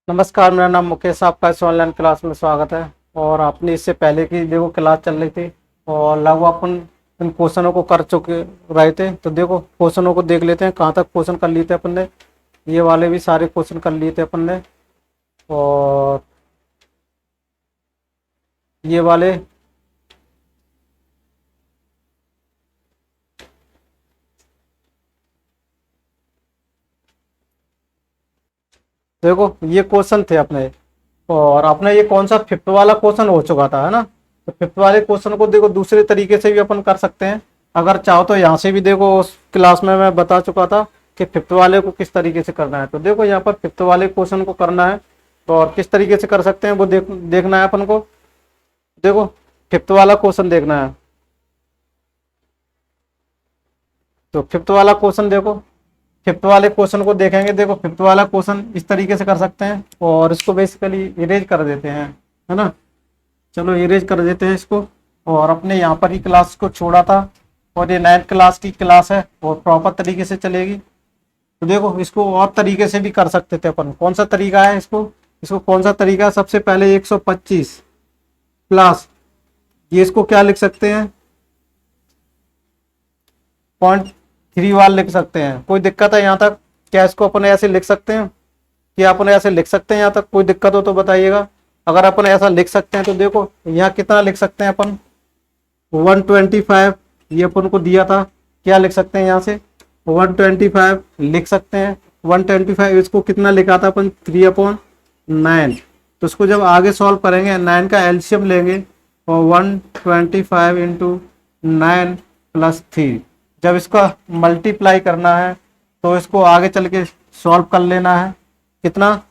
नमस्कार, मेरा नाम मुकेश, आपका इस ऑनलाइन क्लास में स्वागत है। और आपने इससे पहले की देखो क्लास चल रही थी और लगभग अपन इन क्वेश्चनों को कर चुके रहे थे। तो देखो क्वेश्चनों को देख लेते हैं, कहाँ तक क्वेश्चन कर लिए थे अपन ने। ये वाले भी सारे क्वेश्चन कर लिए थे अपन ने। और ये वाले देखो ये क्वेश्चन थे अपने। और अपने ये कौन सा फिफ्थ वाला क्वेश्चन हो चुका था, है ना। तो फिफ्थ वाले क्वेश्चन को देखो दूसरे तरीके से भी अपन कर सकते हैं। अगर चाहो तो यहाँ से भी देखो, उस क्लास में मैं बता चुका था कि फिफ्थ वाले को किस तरीके से करना है। तो देखो यहाँ पर फिफ्थ वाले क्वेश्चन को करना है, तो और किस तरीके से कर सकते हैं वो देखना है अपन को। देखो फिफ्थ वाला क्वेश्चन देखना है। तो फिफ्थ वाला क्वेश्चन देखो, फिफ्थ वाले क्वेश्चन को देखेंगे। देखो फिफ्थ वाला क्वेश्चन इस तरीके से कर सकते हैं और इसको बेसिकली इरेज कर देते हैं, है ना। चलो इरेज कर देते हैं इसको। और अपने यहाँ पर ही क्लास को छोड़ा था और ये 9th क्लास की क्लास है और प्रॉपर तरीके से चलेगी। तो देखो इसको और तरीके से भी कर सकते थे अपन। कौन सा तरीका है इसको, कौन सा तरीका है। सबसे पहले 125 प्लस ये इसको क्या लिख सकते हैं, 0.3 लिख सकते हैं। कोई दिक्कत है यहाँ तक? क्या इसको अपन ऐसे लिख सकते हैं? क्या अपन ऐसे लिख सकते हैं? यहाँ तक कोई दिक्कत हो तो बताइएगा। अगर अपन ऐसा लिख सकते हैं तो देखो यहाँ कितना लिख सकते हैं अपन, 125। ये अपन को दिया था, क्या लिख सकते हैं यहाँ से 125 लिख सकते हैं। 125 इसको कितना लिखा था अपन, 3/9। तो इसको जब आगे सॉल्व करेंगे 9 का एलसीएम लेंगे और 125 इंटू 9 प्लस 3। जब इसका मल्टीप्लाई करना है तो इसको आगे चल के सॉल्व कर लेना है। कितना,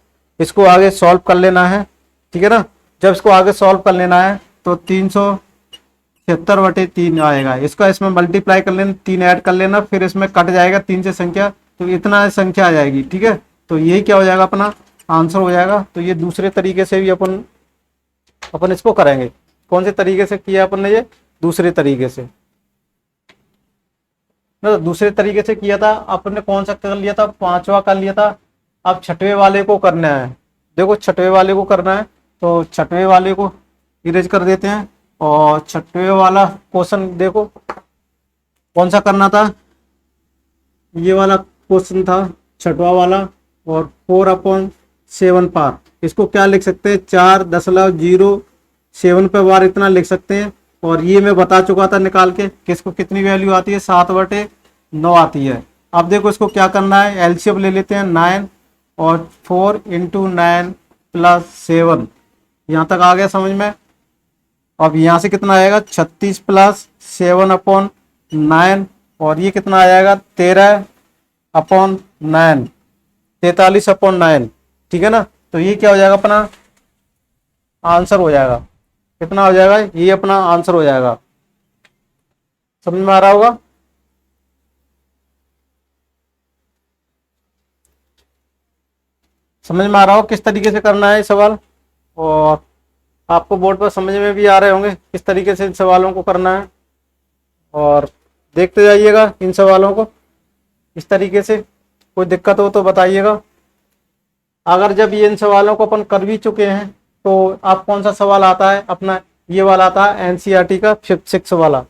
इसको आगे सॉल्व कर लेना है, ठीक है ना। जब इसको आगे सॉल्व कर लेना है तो 376/3 आएगा। इसका इसमें मल्टीप्लाई कर लेना, 3 ऐड कर लेना, फिर इसमें कट जाएगा 3 से संख्या, तो इतना संख्या आ जाएगी, ठीक है। तो यही क्या हो जाएगा, अपना आंसर हो जाएगा। तो ये दूसरे तरीके से भी अपन इसको करेंगे। कौन से तरीके से किया अपन ने, ये दूसरे तरीके से ना, दूसरे तरीके से किया था अपन ने। कौन सा कर लिया था, 5वां कर लिया था। अब छठवें वाले को करना है। देखो छठवें वाले को करना है, तो छठवें वाले को इरेज कर देते हैं। और छठवें वाला क्वेश्चन देखो कौन सा करना था, ये वाला क्वेश्चन था छठवा वाला। और 4/7 पार, इसको क्या लिख सकते हैं, 4.07 पे बार इतना लिख सकते हैं। और ये मैं बता चुका था निकाल के कि इसको कितनी वैल्यू आती है, 7/9 आती है। अब देखो इसको क्या करना है, एलसीएम ले लेते हैं 9 और 4 इंटू 9 प्लस 7। यहाँ तक आ गया समझ में। अब यहाँ से कितना आएगा, 36 प्लस 7/9। और ये कितना आ जाएगा, 13/9, 43/9, ठीक है ना। तो ये क्या हो जाएगा, अपना आंसर हो जाएगा। कितना हो जाएगा, ये अपना आंसर हो जाएगा। समझ में आ रहा होगा। समझ में आ रहा हो किस तरीके से करना है सवाल। और आपको बोर्ड पर समझ में भी आ रहे होंगे किस तरीके से इन सवालों को करना है। और देखते जाइएगा इन सवालों को इस तरीके से। कोई दिक्कत हो तो बताइएगा। अगर जब ये इन सवालों को अपन कर भी चुके हैं तो आप कौन सा सवाल आता है अपना, ये वाला आता है एनसीईआरटी का 6 वाला,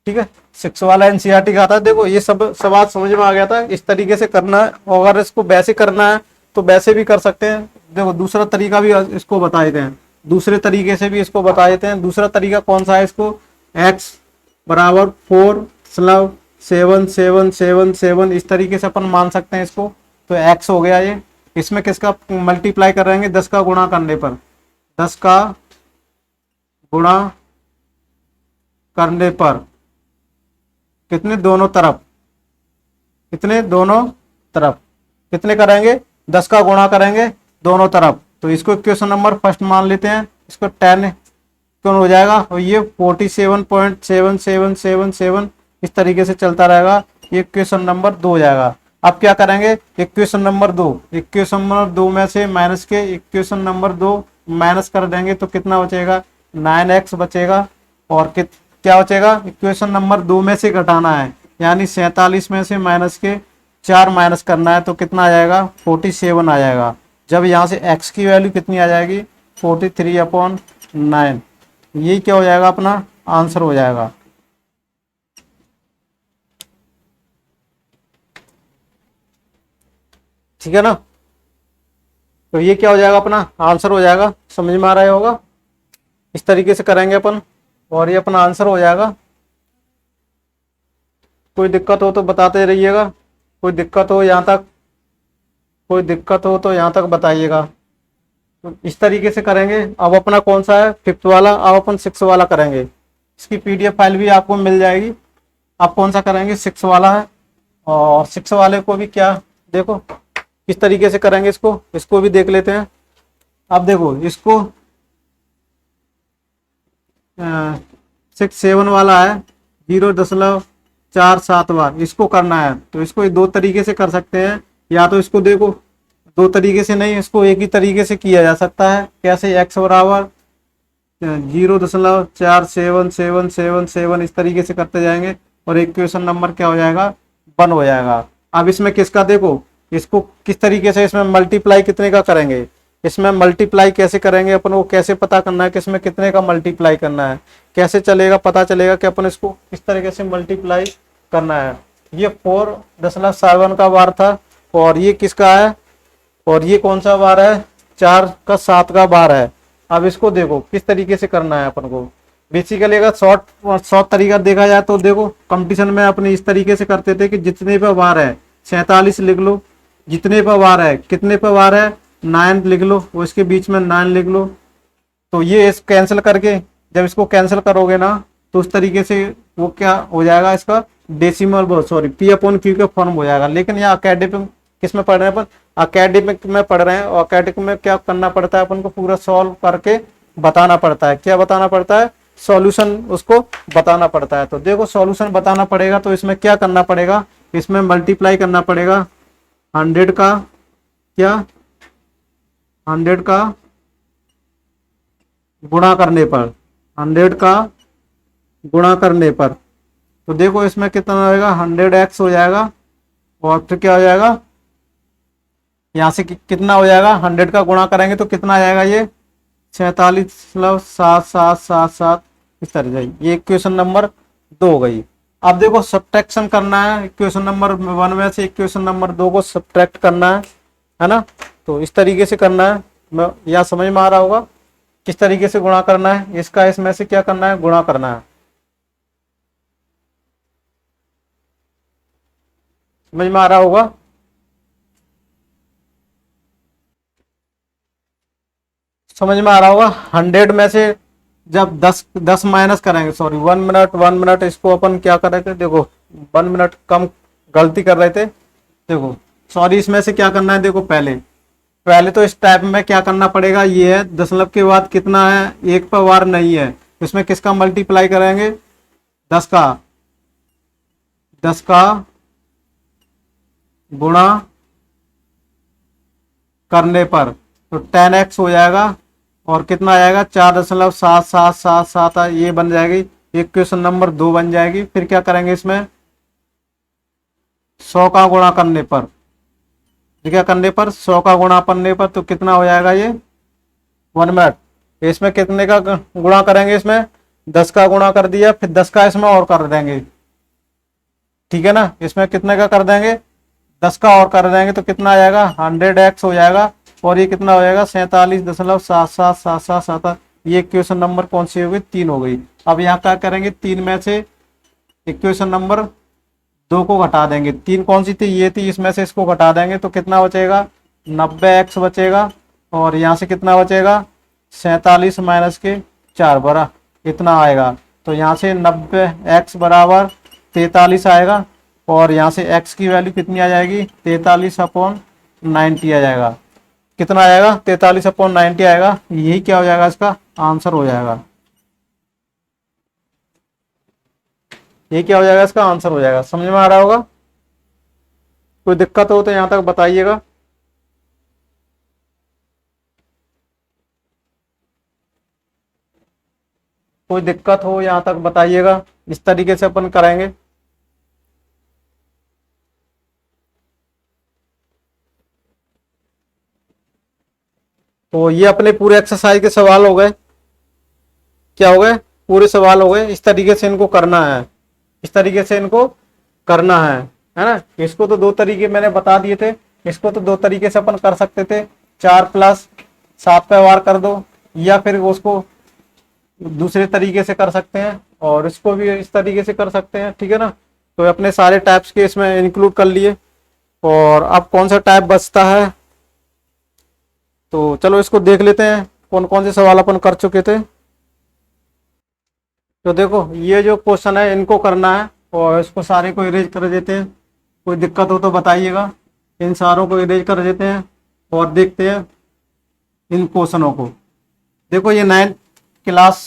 ठीक है। 6 वाला एनसीईआरटी का आता है। देखो ये सब सवाल समझ में आ गया था, इस तरीके से करना है। और अगर इसको वैसे करना है तो वैसे भी कर सकते हैं। देखो दूसरा तरीका भी इसको बता देते हैं, दूसरे तरीके से भी इसको बता देते हैं। दूसरा तरीका कौन सा है, इसको x बराबर 4/7/7/7 इस तरीके से अपन मान सकते हैं इसको। तो x हो गया ये। इसमें किसका मल्टीप्लाई कर रहेंगे, 10 का गुणा करने पर, 10 का गुणा करने पर कितने, दोनों तरफ, कितने दोनों तरफ, कितने करेंगे, 10 का गुणा करेंगे दोनों तरफ। तो इसको क्वेश्चन नंबर फर्स्ट मान लेते हैं, इसको 10 क्यों हो जाएगा। और ये 47.7777 इस तरीके से चलता रहेगा। ये क्वेश्चन नंबर 2 हो जाएगा। अब क्या करेंगे, इक्वेशन नंबर 2, इक्वेशन नंबर 2 में से माइनस के इक्वेशन नंबर 2 माइनस कर देंगे तो कितना बचेगा, 9x बचेगा। और क्या बचेगा, इक्वेशन नंबर 2 में से घटाना है, यानी 47 में से माइनस के 4 माइनस करना है तो कितना आ जाएगा, 47 आ जाएगा। जब यहाँ से x की वैल्यू कितनी आ जाएगी 43/9, यही क्या हो जाएगा अपना आंसर हो जाएगा। ठीक है ना, तो ये क्या हो जाएगा अपना आंसर हो जाएगा। समझ में आ रहा होगा, इस तरीके से करेंगे अपन और ये अपना आंसर हो जाएगा। कोई दिक्कत हो तो बताते रहिएगा, कोई दिक्कत हो यहाँ तक, कोई दिक्कत हो तो यहाँ तक बताइएगा। तो इस तरीके से करेंगे। अब अपना कौन सा है फिफ्थ वाला, अब अपन सिक्स वाला करेंगे। इसकी पीडीएफ फाइल भी आपको मिल जाएगी। आप कौन सा करेंगे, सिक्स वाला है। और सिक्स वाले को भी क्या देखो किस तरीके से करेंगे, इसको भी देख लेते हैं। अब देखो इसको 6-7 वाला है 0.47 बार इसको करना है। तो इसको दो तरीके से कर सकते हैं, या तो इसको देखो दो तरीके से नहीं, इसको एक ही तरीके से किया जा सकता है। कैसे, x बराबर 0.477777 इस तरीके से करते जाएंगे और इक्वेशन नंबर क्या हो जाएगा 1 हो जाएगा। अब इसमें किसका देखो, इसको किस तरीके से इसमें मल्टीप्लाई कितने का करेंगे, इसमें मल्टीप्लाई कैसे करेंगे अपन को कैसे पता करना है कि इसमें कितने का मल्टीप्लाई करना है, कैसे चलेगा पता चलेगा कि अपन इसको किस तरीके से मल्टीप्लाई करना है। ये 4.7 का बार था और ये किसका है, और ये कौन सा बार है 4 का 7 का बार है। अब इसको देखो किस तरीके से करना है अपन को। बेसिकली अगर शॉर्ट तरीका देखा जाए तो देखो कंपटीशन में अपने इस तरीके से करते थे कि जितने पे बार है 47 लिख लो, जितने पे बार है कितने पे बार है 9 लिख लो, वो इसके बीच में 9 लिख लो। तो ये इस कैंसिल करके जब इसको कैंसिल करोगे ना तो उस तरीके से वो क्या हो जाएगा, इसका डेसिमल सॉरी P/Q का फॉर्म हो जाएगा। लेकिन यहाँ अकेडमिक किस में पढ़ रहे हैं अपन, अकेडमिक में पढ़ रहे हैं और अकेडमिक में क्या करना पड़ता है अपन को पूरा सॉल्व करके बताना पड़ता है। क्या बताना पड़ता है, सॉल्यूशन उसको बताना पड़ता है। तो देखो सॉल्यूशन बताना पड़ेगा तो इसमें क्या करना पड़ेगा, इसमें मल्टीप्लाई करना पड़ेगा 100 का क्या 100 का गुणा करने पर, 100 का गुणा करने पर। तो देखो इसमें कितना आएगा 100x हो जाएगा और फिर क्या हो जाएगा यहाँ से कितना हो जाएगा 100 का गुणा करेंगे तो कितना आ जाएगा ये 47.7777 इस तरह से। ये इक्वेशन नंबर 2 हो गई। अब देखो सब्ट्रैक्शन करना है, इक्वेशन नंबर 1 में से इक्वेशन नंबर 2 को सब्ट्रैक्ट करना है ना। तो इस तरीके से करना है, मैं यहाँ समझ में आ रहा होगा किस तरीके से गुणा करना है, इसका इसमें से क्या करना है गुणा करना है। समझ में आ रहा होगा। समझ में आ रहा होगा 100 में से जब 10 माइनस करेंगे, सॉरी 1 मिनट इसको अपन क्या कर रहे थे, देखो 1 मिनट कम गलती कर रहे थे। देखो सॉरी इसमें से क्या करना है, देखो पहले तो इस टाइप में क्या करना पड़ेगा, ये है दशमलव के बाद कितना है एक पर वार नहीं है, इसमें किसका मल्टीप्लाई करेंगे 10 का गुणा करने पर तो 10x हो जाएगा और कितना आएगा 4.7777 ये बन जाएगी इक्वेशन नंबर 2 बन जाएगी। फिर क्या करेंगे इसमें 100 का गुणा करने पर, क्या करने पर 100 का गुणा करने पर तो कितना हो जाएगा ये 1 मिनट। इसमें कितने का गुणा करेंगे, इसमें 10 का गुणा कर दिया, फिर 10 का इसमें और कर देंगे, ठीक है ना। इसमें कितने का कर देंगे 10 का और कर देंगे तो कितना आ जाएगा 100x हो जाएगा और ये कितना हो जाएगा 47.7777। ये इक्वेशन नंबर कौन सी हो गई 3 हो गई। अब यहाँ क्या करेंगे 3 में से इक्वेशन नंबर 2 को घटा देंगे, 3 कौन सी थी ये थी, इसमें से इसको घटा देंगे तो कितना बचेगा 90x बचेगा और यहाँ से कितना बचेगा 47 माइनस के 4 बरा इतना आएगा। तो यहाँ से 90x बराबर 43 आएगा और यहाँ से x की वैल्यू कितनी आ जाएगी 43/90 आ जाएगा। कितना आएगा 43/90 आएगा। यही क्या हो जाएगा इसका आंसर हो जाएगा, यही क्या हो जाएगा इसका आंसर हो जाएगा। समझ में आ रहा होगा। कोई दिक्कत हो तो यहाँ तक बताइएगा। कोई दिक्कत हो यहाँ तक बताइएगा। इस तरीके से अपन करेंगे। तो ये अपने पूरे एक्सरसाइज के सवाल हो गए। क्या हो गए? पूरे सवाल हो गए। इस तरीके से इनको करना है, इस तरीके से इनको करना है ना। इसको तो दो तरीके मैंने बता दिए थे, इसको तो दो तरीके से अपन कर सकते थे, 4+7 पे वार कर दो, या फिर उसको दूसरे तरीके से कर सकते हैं, और इसको भी इस तरीके से कर सकते हैं, ठीक है ना। तो अपने सारे टाइप्स के इसमें इंक्लूड कर लिए, और अब कौन सा टाइप बचता है, तो चलो इसको देख लेते हैं कौन कौन से सवाल अपन कर चुके थे। तो देखो ये जो क्वेश्चन है इनको करना है, और इसको सारे को इरेज कर देते हैं। कोई दिक्कत हो तो बताइएगा। इन सारों को इरेज कर देते हैं और देखते हैं इन क्वेश्चनों को। देखो ये 9th class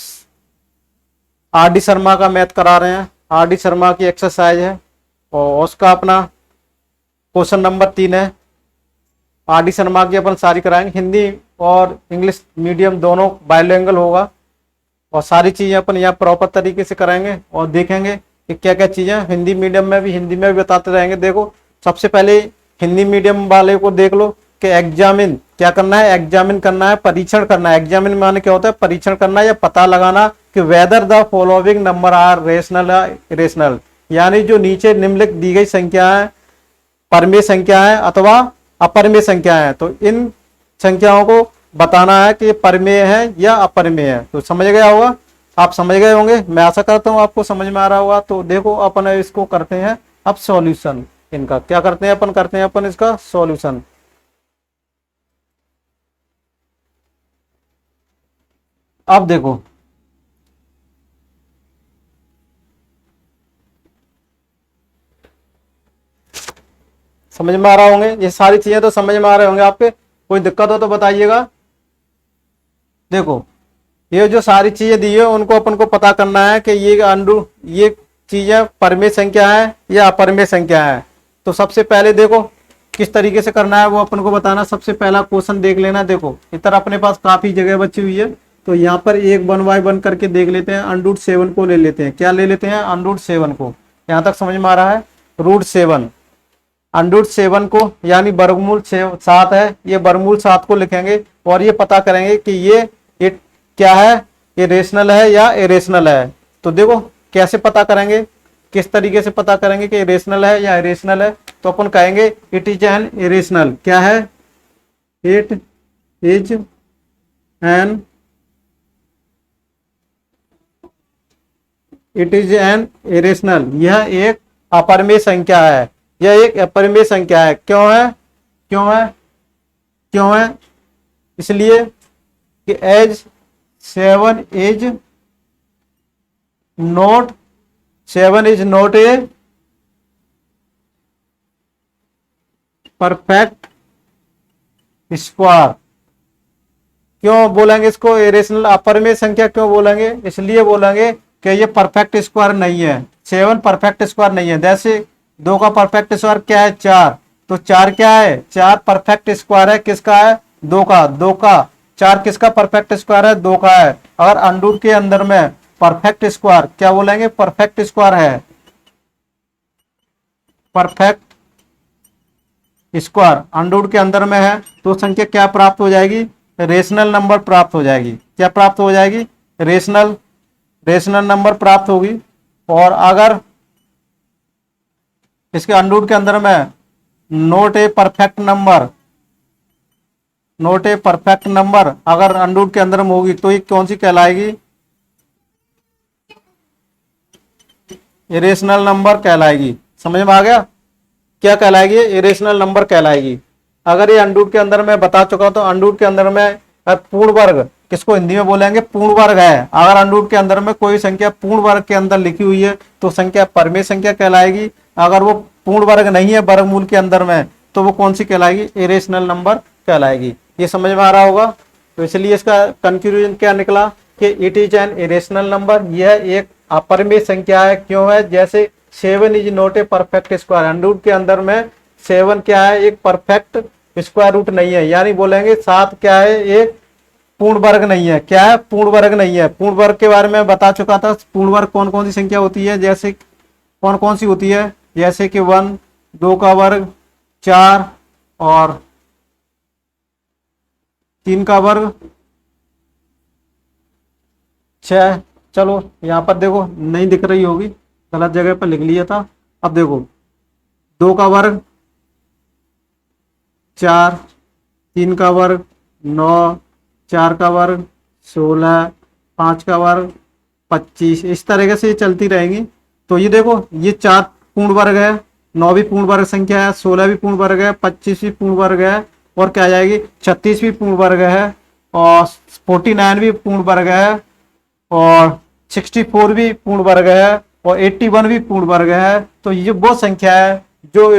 R D Sharma का मैथ करा रहे हैं, आर डी शर्मा की एक्सरसाइज है, और उसका अपना क्वेश्चन नंबर 3 है। आर डी शर्मा की अपन सारी कराएंगे, हिंदी और इंग्लिश मीडियम दोनों बाइलिंगुअल होगा, और सारी चीज़ें अपन यहाँ प्रॉपर तरीके से कराएंगे, और देखेंगे कि क्या क्या चीज़ें हिंदी मीडियम में भी, हिंदी में भी बताते रहेंगे। देखो सबसे पहले हिंदी मीडियम वाले को देख लो कि एग्जामिन क्या करना है, एग्जामिन करना है, परीक्षण करना है। एग्जामिन माने क्या होता है? परीक्षण करना या पता लगाना कि whether the following number are rational या इरेशनल, यानी जो नीचे निम्नलिखित दी गई संख्या है परमेय संख्या है अथवा अपरमेय संख्या है, तो इन संख्याओं को बताना है कि ये परमेय है या अपरमेय है। तो समझ गया होगा, आप समझ गए होंगे, मैं आशा करता हूँ आपको समझ में आ रहा होगा। तो देखो अपन इसको करते हैं अब सॉल्यूशन। इनका क्या करते हैं अपन? करते हैं अपन इसका सॉल्यूशन। अब देखो समझ में आ रहा होंगे, ये सारी चीजें तो समझ में आ रहे होंगे आपके। कोई दिक्कत हो तो बताइएगा। देखो ये जो सारी चीजें दी है उनको अपन को पता करना है कि ये चीजें परमेय संख्या है या अपरमेय संख्या है। तो सबसे पहले देखो किस तरीके से करना है वो अपन को बताना। सबसे पहला क्वेश्चन देख लेना। देखो इधर अपने पास काफी जगह बची हुई है, तो यहाँ पर एक 1/1 करके देख लेते हैं। √7 को ले लेते हैं। क्या ले लेते हैं? √7 को। यहाँ तक समझ में आ रहा है? √7, √7 को यानी वर्गमूल 7 है, ये वर्गमूल 7 को लिखेंगे, और ये पता करेंगे कि ये क्या है, ये रेशनल है या इरेशनल है। तो देखो कैसे पता करेंगे, किस तरीके से पता करेंगे कि रेशनल है या इरेशनल है। तो अपन कहेंगे इट इज एन इरेशनल। क्या है? It is an irrational. यह एक अपरमेय संख्या है, यह एक अपरिमेय संख्या है। क्यों है? क्यों है? क्यों है? इसलिए कि as 7 is not a perfect square. क्यों बोलेंगे इसको इरेशनल अपरिमेय संख्या? क्यों बोलेंगे? इसलिए बोलेंगे कि ये परफेक्ट स्क्वायर नहीं है। 7 परफेक्ट स्क्वायर नहीं है। जैसे 2 का परफेक्ट स्क्वायर क्या है? 4। तो 4 क्या है? 4 परफेक्ट स्क्वायर है। किसका है? 2 का। 2 का 4 किसका परफेक्ट स्क्वायर है? 2 का है। अगर अंडूर के अंदर में परफेक्ट स्क्वायर क्या बोलेंगे? परफेक्ट स्क्वायर है, परफेक्ट स्क्वायर अंडूर के अंदर में है, तो संख्या क्या प्राप्त हो जाएगी? रेशनल नंबर प्राप्त हो जाएगी। क्या प्राप्त हो जाएगी? रेशनल नंबर प्राप्त होगी। और अगर इसके अंडूर के अंदर में नॉट ए परफेक्ट नंबर अगर अंडूर के अंदर में होगी, तो ये कौन सी कहलाएगी? इरेशनल नंबर कहलाएगी। समझ में आ गया? क्या कहलाएगी? इरेशनल नंबर कहलाएगी। अगर ये अंडूर के अंदर में बता चुका हूं, तो अंडूर के अंदर में पूर्ण वर्ग किसको हिंदी में बोलेंगे? पूर्ण वर्ग है। अगर अंडूर के अंदर में कोई संख्या पूर्ण वर्ग के अंदर लिखी हुई है तो संख्या परमेय संख्या कहलाएगी। अगर वो पूर्ण वर्ग नहीं है वर्गमूल के अंदर में, तो वो कौन सी कहलाएगी? इरेशनल नंबर कहलाएगी। ये समझ में आ रहा होगा। तो इसलिए इसका कंक्लूजन क्या निकला कि it is an irrational number. यह एक अपरिमेय संख्या है। क्यों है? जैसे 7 is not a perfect square. Andur के अंदर में 7 क्या है? एक परफेक्ट स्क्वायर रूट नहीं है, यानी बोलेंगे 7 क्या है? एक पूर्ण वर्ग नहीं है। क्या है? पूर्ण वर्ग नहीं है। पूर्ण वर्ग के बारे में बता चुका था। पूर्ण वर्ग कौन कौन सी संख्या होती है? जैसे कौन कौन सी होती है? जैसे कि 1, 2 का वर्ग, 4 और 3 का वर्ग 6। चलो यहाँ पर देखो नहीं दिख रही होगी, गलत जगह पर लिख लिया था। अब देखो 2 का वर्ग 4, 3 का वर्ग 9, 4 का वर्ग 16, 5 का वर्ग 25, इस तरीके से ये चलती रहेंगी। तो ये देखो ये 4 पूर्ण वर्ग है, 9 भी पूर्ण वर्ग संख्या है, 16 भी पूर्ण वर्ग है, 25 भी पूर्ण वर्ग है, और क्या आ जाएगी 36 भी पूर्ण वर्ग है, और 49 भी पूर्ण वर्ग है, और 64 भी पूर्ण वर्ग है, और 81 भी पूर्ण वर्ग है। तो ये वो संख्या है जो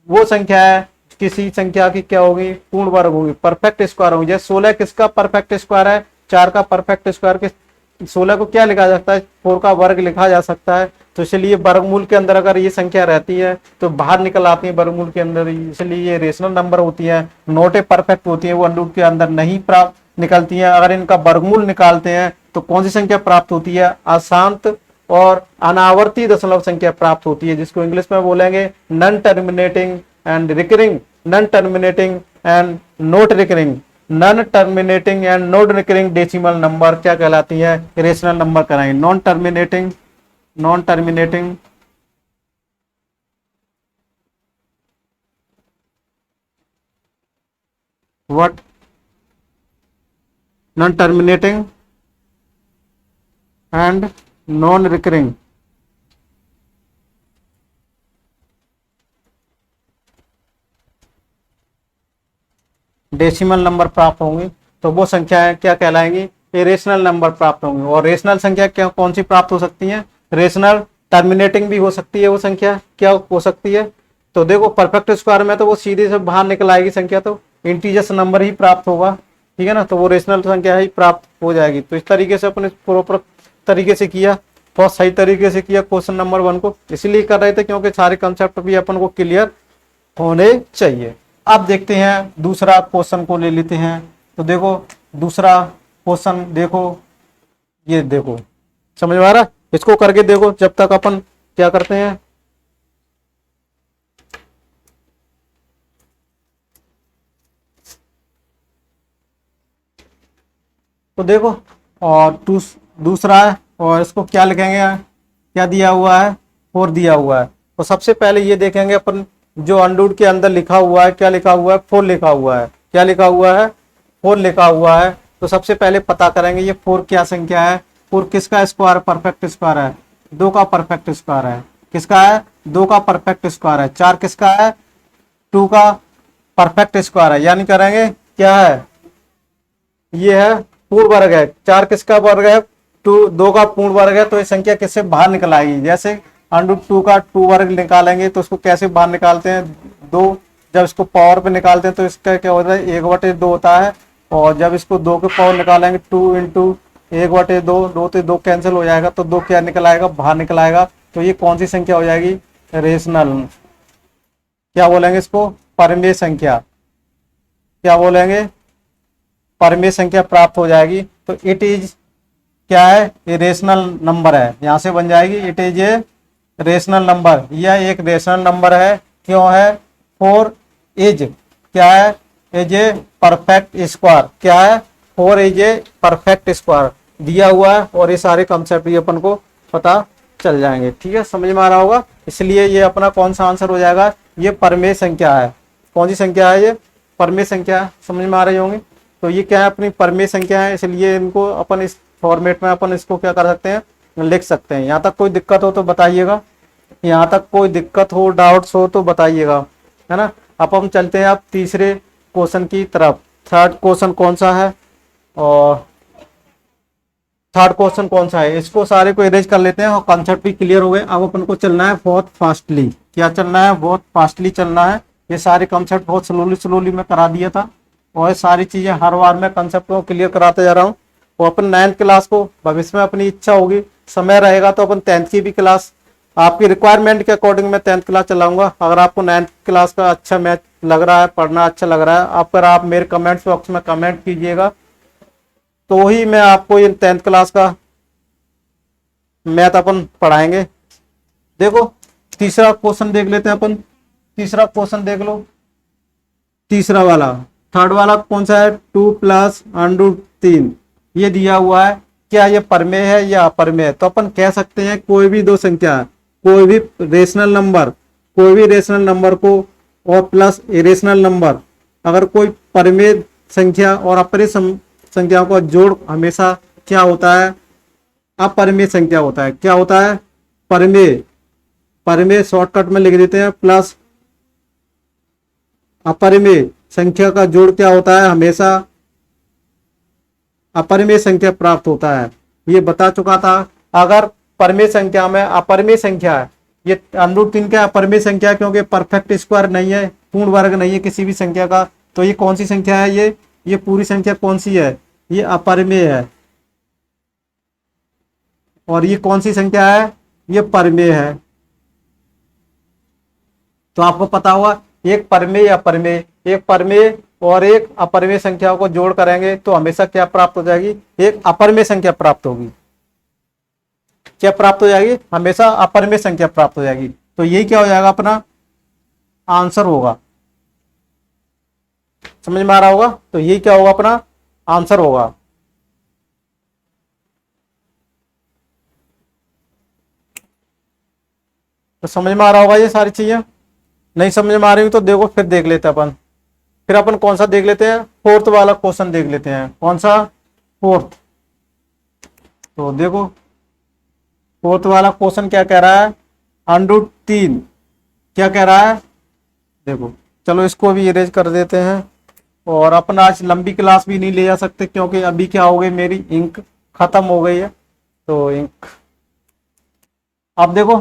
वो संख्या है किसी संख्या की क्या होगी, पूर्ण वर्ग होगी, परफेक्ट स्क्वायर होगी। जैसे 16 किसका परफेक्ट स्क्वायर है, 4 का परफेक्ट स्क्वायर के 16 को क्या लिखा जा सकता है, 4 का वर्ग लिखा जा सकता है। तो इसलिए वर्गमूल के अंदर अगर ये संख्या रहती है तो बाहर निकल आती है वर्गमूल के अंदर, इसलिए ये रेशनल नंबर होती है, नोट ए परफेक्ट होती है, वो अंडरूट के अंदर नहीं प्राप्त निकलती है। अगर इनका वर्गमूल निकालते हैं तो कौन सी संख्या प्राप्त होती है, अशांत और अनावर्ती दशमलव संख्या प्राप्त होती है, जिसको इंग्लिश में बोलेंगे non terminating and recurring, non terminating and not recurring, non terminating and not recurring decimal number क्या कहलाती है, रेशनल नंबर कराएंगे। Non terminating, non terminating what, non terminating and non recurring decimal number प्राप्त होंगी। तो वो संख्याएं क्या कहलाएंगी, ये रेशनल नंबर प्राप्त होंगी। और रेशनल संख्या क्या कौन सी प्राप्त हो सकती है, रेशनल टर्मिनेटिंग भी हो सकती है। वो संख्या क्या हो सकती है, तो देखो परफेक्ट स्क्वायर में तो वो सीधे से बाहर निकल आएगी संख्या, तो इंटीजर्स नंबर ही प्राप्त होगा, ठीक है ना, तो वो रेशनल संख्या ही प्राप्त हो जाएगी। तो इस तरीके से अपने प्रॉपर तरीके से किया, बहुत सही तरीके से किया क्वेश्चन नंबर 1 को, इसलिए कर रहे थे क्योंकि सारे कंसेप्ट भी अपन को क्लियर होने चाहिए। अब देखते हैं दूसरा क्वेश्चन को ले लेते हैं। तो देखो दूसरा क्वेश्चन देखो, ये देखो समझ में आ रहा, इसको करके देखो जब तक अपन क्या करते हैं। तो देखो और दूसरा है, और इसको क्या लिखेंगे, क्या दिया हुआ है, 4 दिया हुआ है। तो सबसे पहले ये देखेंगे अपन जो अंडरूट के अंदर लिखा हुआ है, क्या लिखा हुआ है, 4 लिखा हुआ है, क्या लिखा हुआ है, 4 लिखा हुआ है। तो सबसे पहले पता करेंगे ये 4 क्या संख्या है, 4 किसका स्क्वायर परफेक्ट स्क्वायर है, 2 का परफेक्ट स्क्वायर है, किसका है, 2 का परफेक्ट स्क्वायर है। 4 किसका है, 2 का परफेक्ट स्क्वायर है, यानी करेंगे क्या है, ये है पूर्ण वर्ग है। 4 किसका वर्ग है, 2 का पूर्ण वर्ग है। तो ये संख्या किससे बाहर निकल आएगी, जैसे √2 का 2 वर्ग निकालेंगे तो उसको कैसे बाहर निकालते हैं, 2, जब इसको पावर पे निकालते हैं तो इसका क्या होता है, 1/2 होता है। और जब इसको 2 के पावर निकालेंगे 2 × 1/2, 2 से 2 कैंसिल हो जाएगा, तो 2 क्या निकल आएगा, बाहर निकल आएगा। तो ये कौन सी संख्या हो जाएगी, रेशनल, क्या बोलेंगे इसको, परिमेय संख्या, क्या बोलेंगे, परिमेय संख्या प्राप्त हो जाएगी। तो इट इज क्या है, ये रेशनल नंबर है, यहां से बन जाएगी it is a rational number, यह एक रेशनल नंबर है। क्यों है, 4 इज क्या है, इज ए परफेक्ट स्क्वायर, क्या है, 4 इज ए परफेक्ट स्क्वायर दिया हुआ है। और ये सारे कंसेप्ट भी अपन को पता चल जाएंगे, ठीक है, समझ में आ रहा होगा। इसलिए ये अपना कौन सा आंसर हो जाएगा, ये परिमेय संख्या है। कौन सी संख्या है, ये परिमेय संख्या है, समझ में आ रही होंगी। तो ये क्या है, अपनी परिमेय संख्या है, इसलिए इनको अपन इस फॉर्मेट में अपन इसको क्या कर सकते हैं, लिख सकते हैं। यहाँ तक कोई दिक्कत हो तो बताइएगा, यहाँ तक कोई दिक्कत हो, डाउट्स हो तो बताइएगा, है ना। अब हम चलते हैं अब तीसरे क्वेश्चन की तरफ। थर्ड क्वेश्चन कौन सा है, और थर्ड क्वेश्चन कौन सा है, इसको सारे को इरेज कर लेते हैं और कॉन्सेप्ट भी क्लियर हो गए। अब अपन को चलना है बहुत फास्टली, क्या चलना है, बहुत फास्टली चलना है। ये सारे कॉन्सेप्ट बहुत स्लोली मैं करा दिया था, और सारी चीजें हर बार मैं कंसेप्ट को क्लियर कराते जा रहा हूँ। और अपन 9th क्लास को भविष्य में अपनी इच्छा होगी, समय रहेगा तो अपन 10th की भी क्लास आपकी रिक्वायरमेंट के अकॉर्डिंग मैं 10th क्लास चलाऊंगा। अगर आपको 9th क्लास का अच्छा मैथ लग रहा है, पढ़ना अच्छा लग रहा है, अगर आप मेरे कमेंट बॉक्स में कमेंट कीजिएगा तो ही मैं आपको ये 10th क्लास का मैथ अपन पढ़ाएंगे। देखो तीसरा क्वेश्चन देख लेते हैं अपन, तीसरा क्वेश्चन देख लो, तीसरा वाला थर्ड वाला कौन सा है, 2 प्लस अंडर 3, ये दिया हुआ है। क्या ये परमेय है या अपरमेय है? तो अपन कह सकते हैं कोई भी दो संख्या, कोई भी रेशनल नंबर, कोई भी रेशनल नंबर को और प्लस इरेशनल नंबर, अगर कोई परमेय संख्या और अपरिमेय संख्याओं का जोड़ हमेशा क्या होता है, अपरिमेय संख्या होता है। क्या होता है, परमेय। परमेय शॉर्टकट में लिख देते हैं प्लस अपरिमेय संख्या का जोड़ क्या होता है, हमेशा अपरिमेय संख्या प्राप्त होता है। ये बता चुका था। अगर परमेय संख्या में अपरिमेय संख्या है, ये √3 का अपरिमेय संख्या है क्योंकि परफेक्ट स्क्वायर नहीं है, पूर्ण वर्ग नहीं है किसी भी संख्या का। तो ये कौन सी संख्या है, ये पूरी संख्या कौन सी है, ये अपरिमेय है। और ये कौन सी संख्या है, ये परमेय है। तो आपको पता होगा एक परमेय अपरिमेय, एक परमेय और एक अपरिमेय संख्याओं को जोड़ करेंगे तो हमेशा क्या प्राप्त हो जाएगी, एक अपरिमेय संख्या प्राप्त होगी। क्या प्राप्त हो जाएगी, हमेशा अपरिमेय संख्या प्राप्त हो जाएगी। तो यही क्या हो जाएगा, अपना आंसर होगा। समझ में आ रहा होगा? तो यही क्या होगा, अपना आंसर होगा। तो समझ में आ रहा होगा ये सारी चीजें। नहीं समझ में आ रही तो देखो फिर देख लेते हैं अपन। फिर अपन कौन सा देख लेते हैं, फोर्थ वाला क्वेश्चन देख लेते हैं। कौन सा, फोर्थ। तो देखो फोर्थ वाला क्वेश्चन क्या कह रहा है, √3 क्या कह रहा है, देखो। चलो इसको भी इरेज कर देते हैं। और अपन आज लंबी क्लास भी नहीं ले जा सकते क्योंकि अभी क्या हो गई, मेरी इंक खत्म हो गई है। तो इंक अब देखो,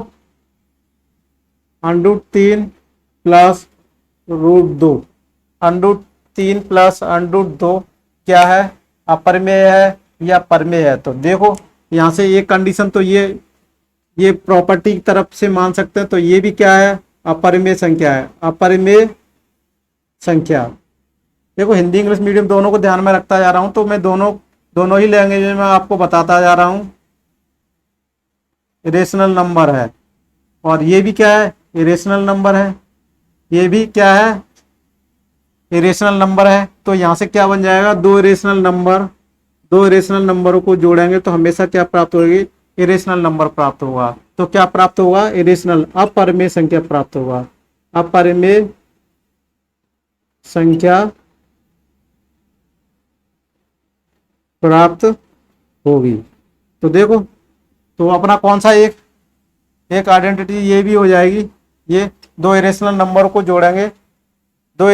√3 प्लस √2, √3 प्लस √2 क्या है, अपरिमेय है या परमेय है? तो देखो यहाँ से ये कंडीशन तो ये प्रॉपर्टी की तरफ से मान सकते हैं। तो ये भी क्या है, अपरिमेय संख्या है, अपरिमेय संख्या। देखो हिंदी इंग्लिश मीडियम दोनों को ध्यान में रखता जा रहा हूं, तो मैं दोनों ही लैंग्वेज में आपको बताता जा रहा हूं। इरेशनल नंबर है और ये भी क्या है, इरेशनल नंबर है, ये भी क्या है, इरेशनल नंबर है। तो यहां से क्या बन जाएगा, दो इरेशनल नंबरों को जोड़ेंगे तो हमेशा क्या प्राप्त होगी, इरेशनल नंबर प्राप्त होगा। तो क्या प्राप्त होगा, इरेशनल अपरिमेय संख्या प्राप्त होगा, अपरिमेय संख्या प्राप्त होगी। तो देखो, तो अपना कौन सा एक आइडेंटिटी ये भी हो जाएगी। ये दो इरेशनल नंबरों को जोड़ेंगे तो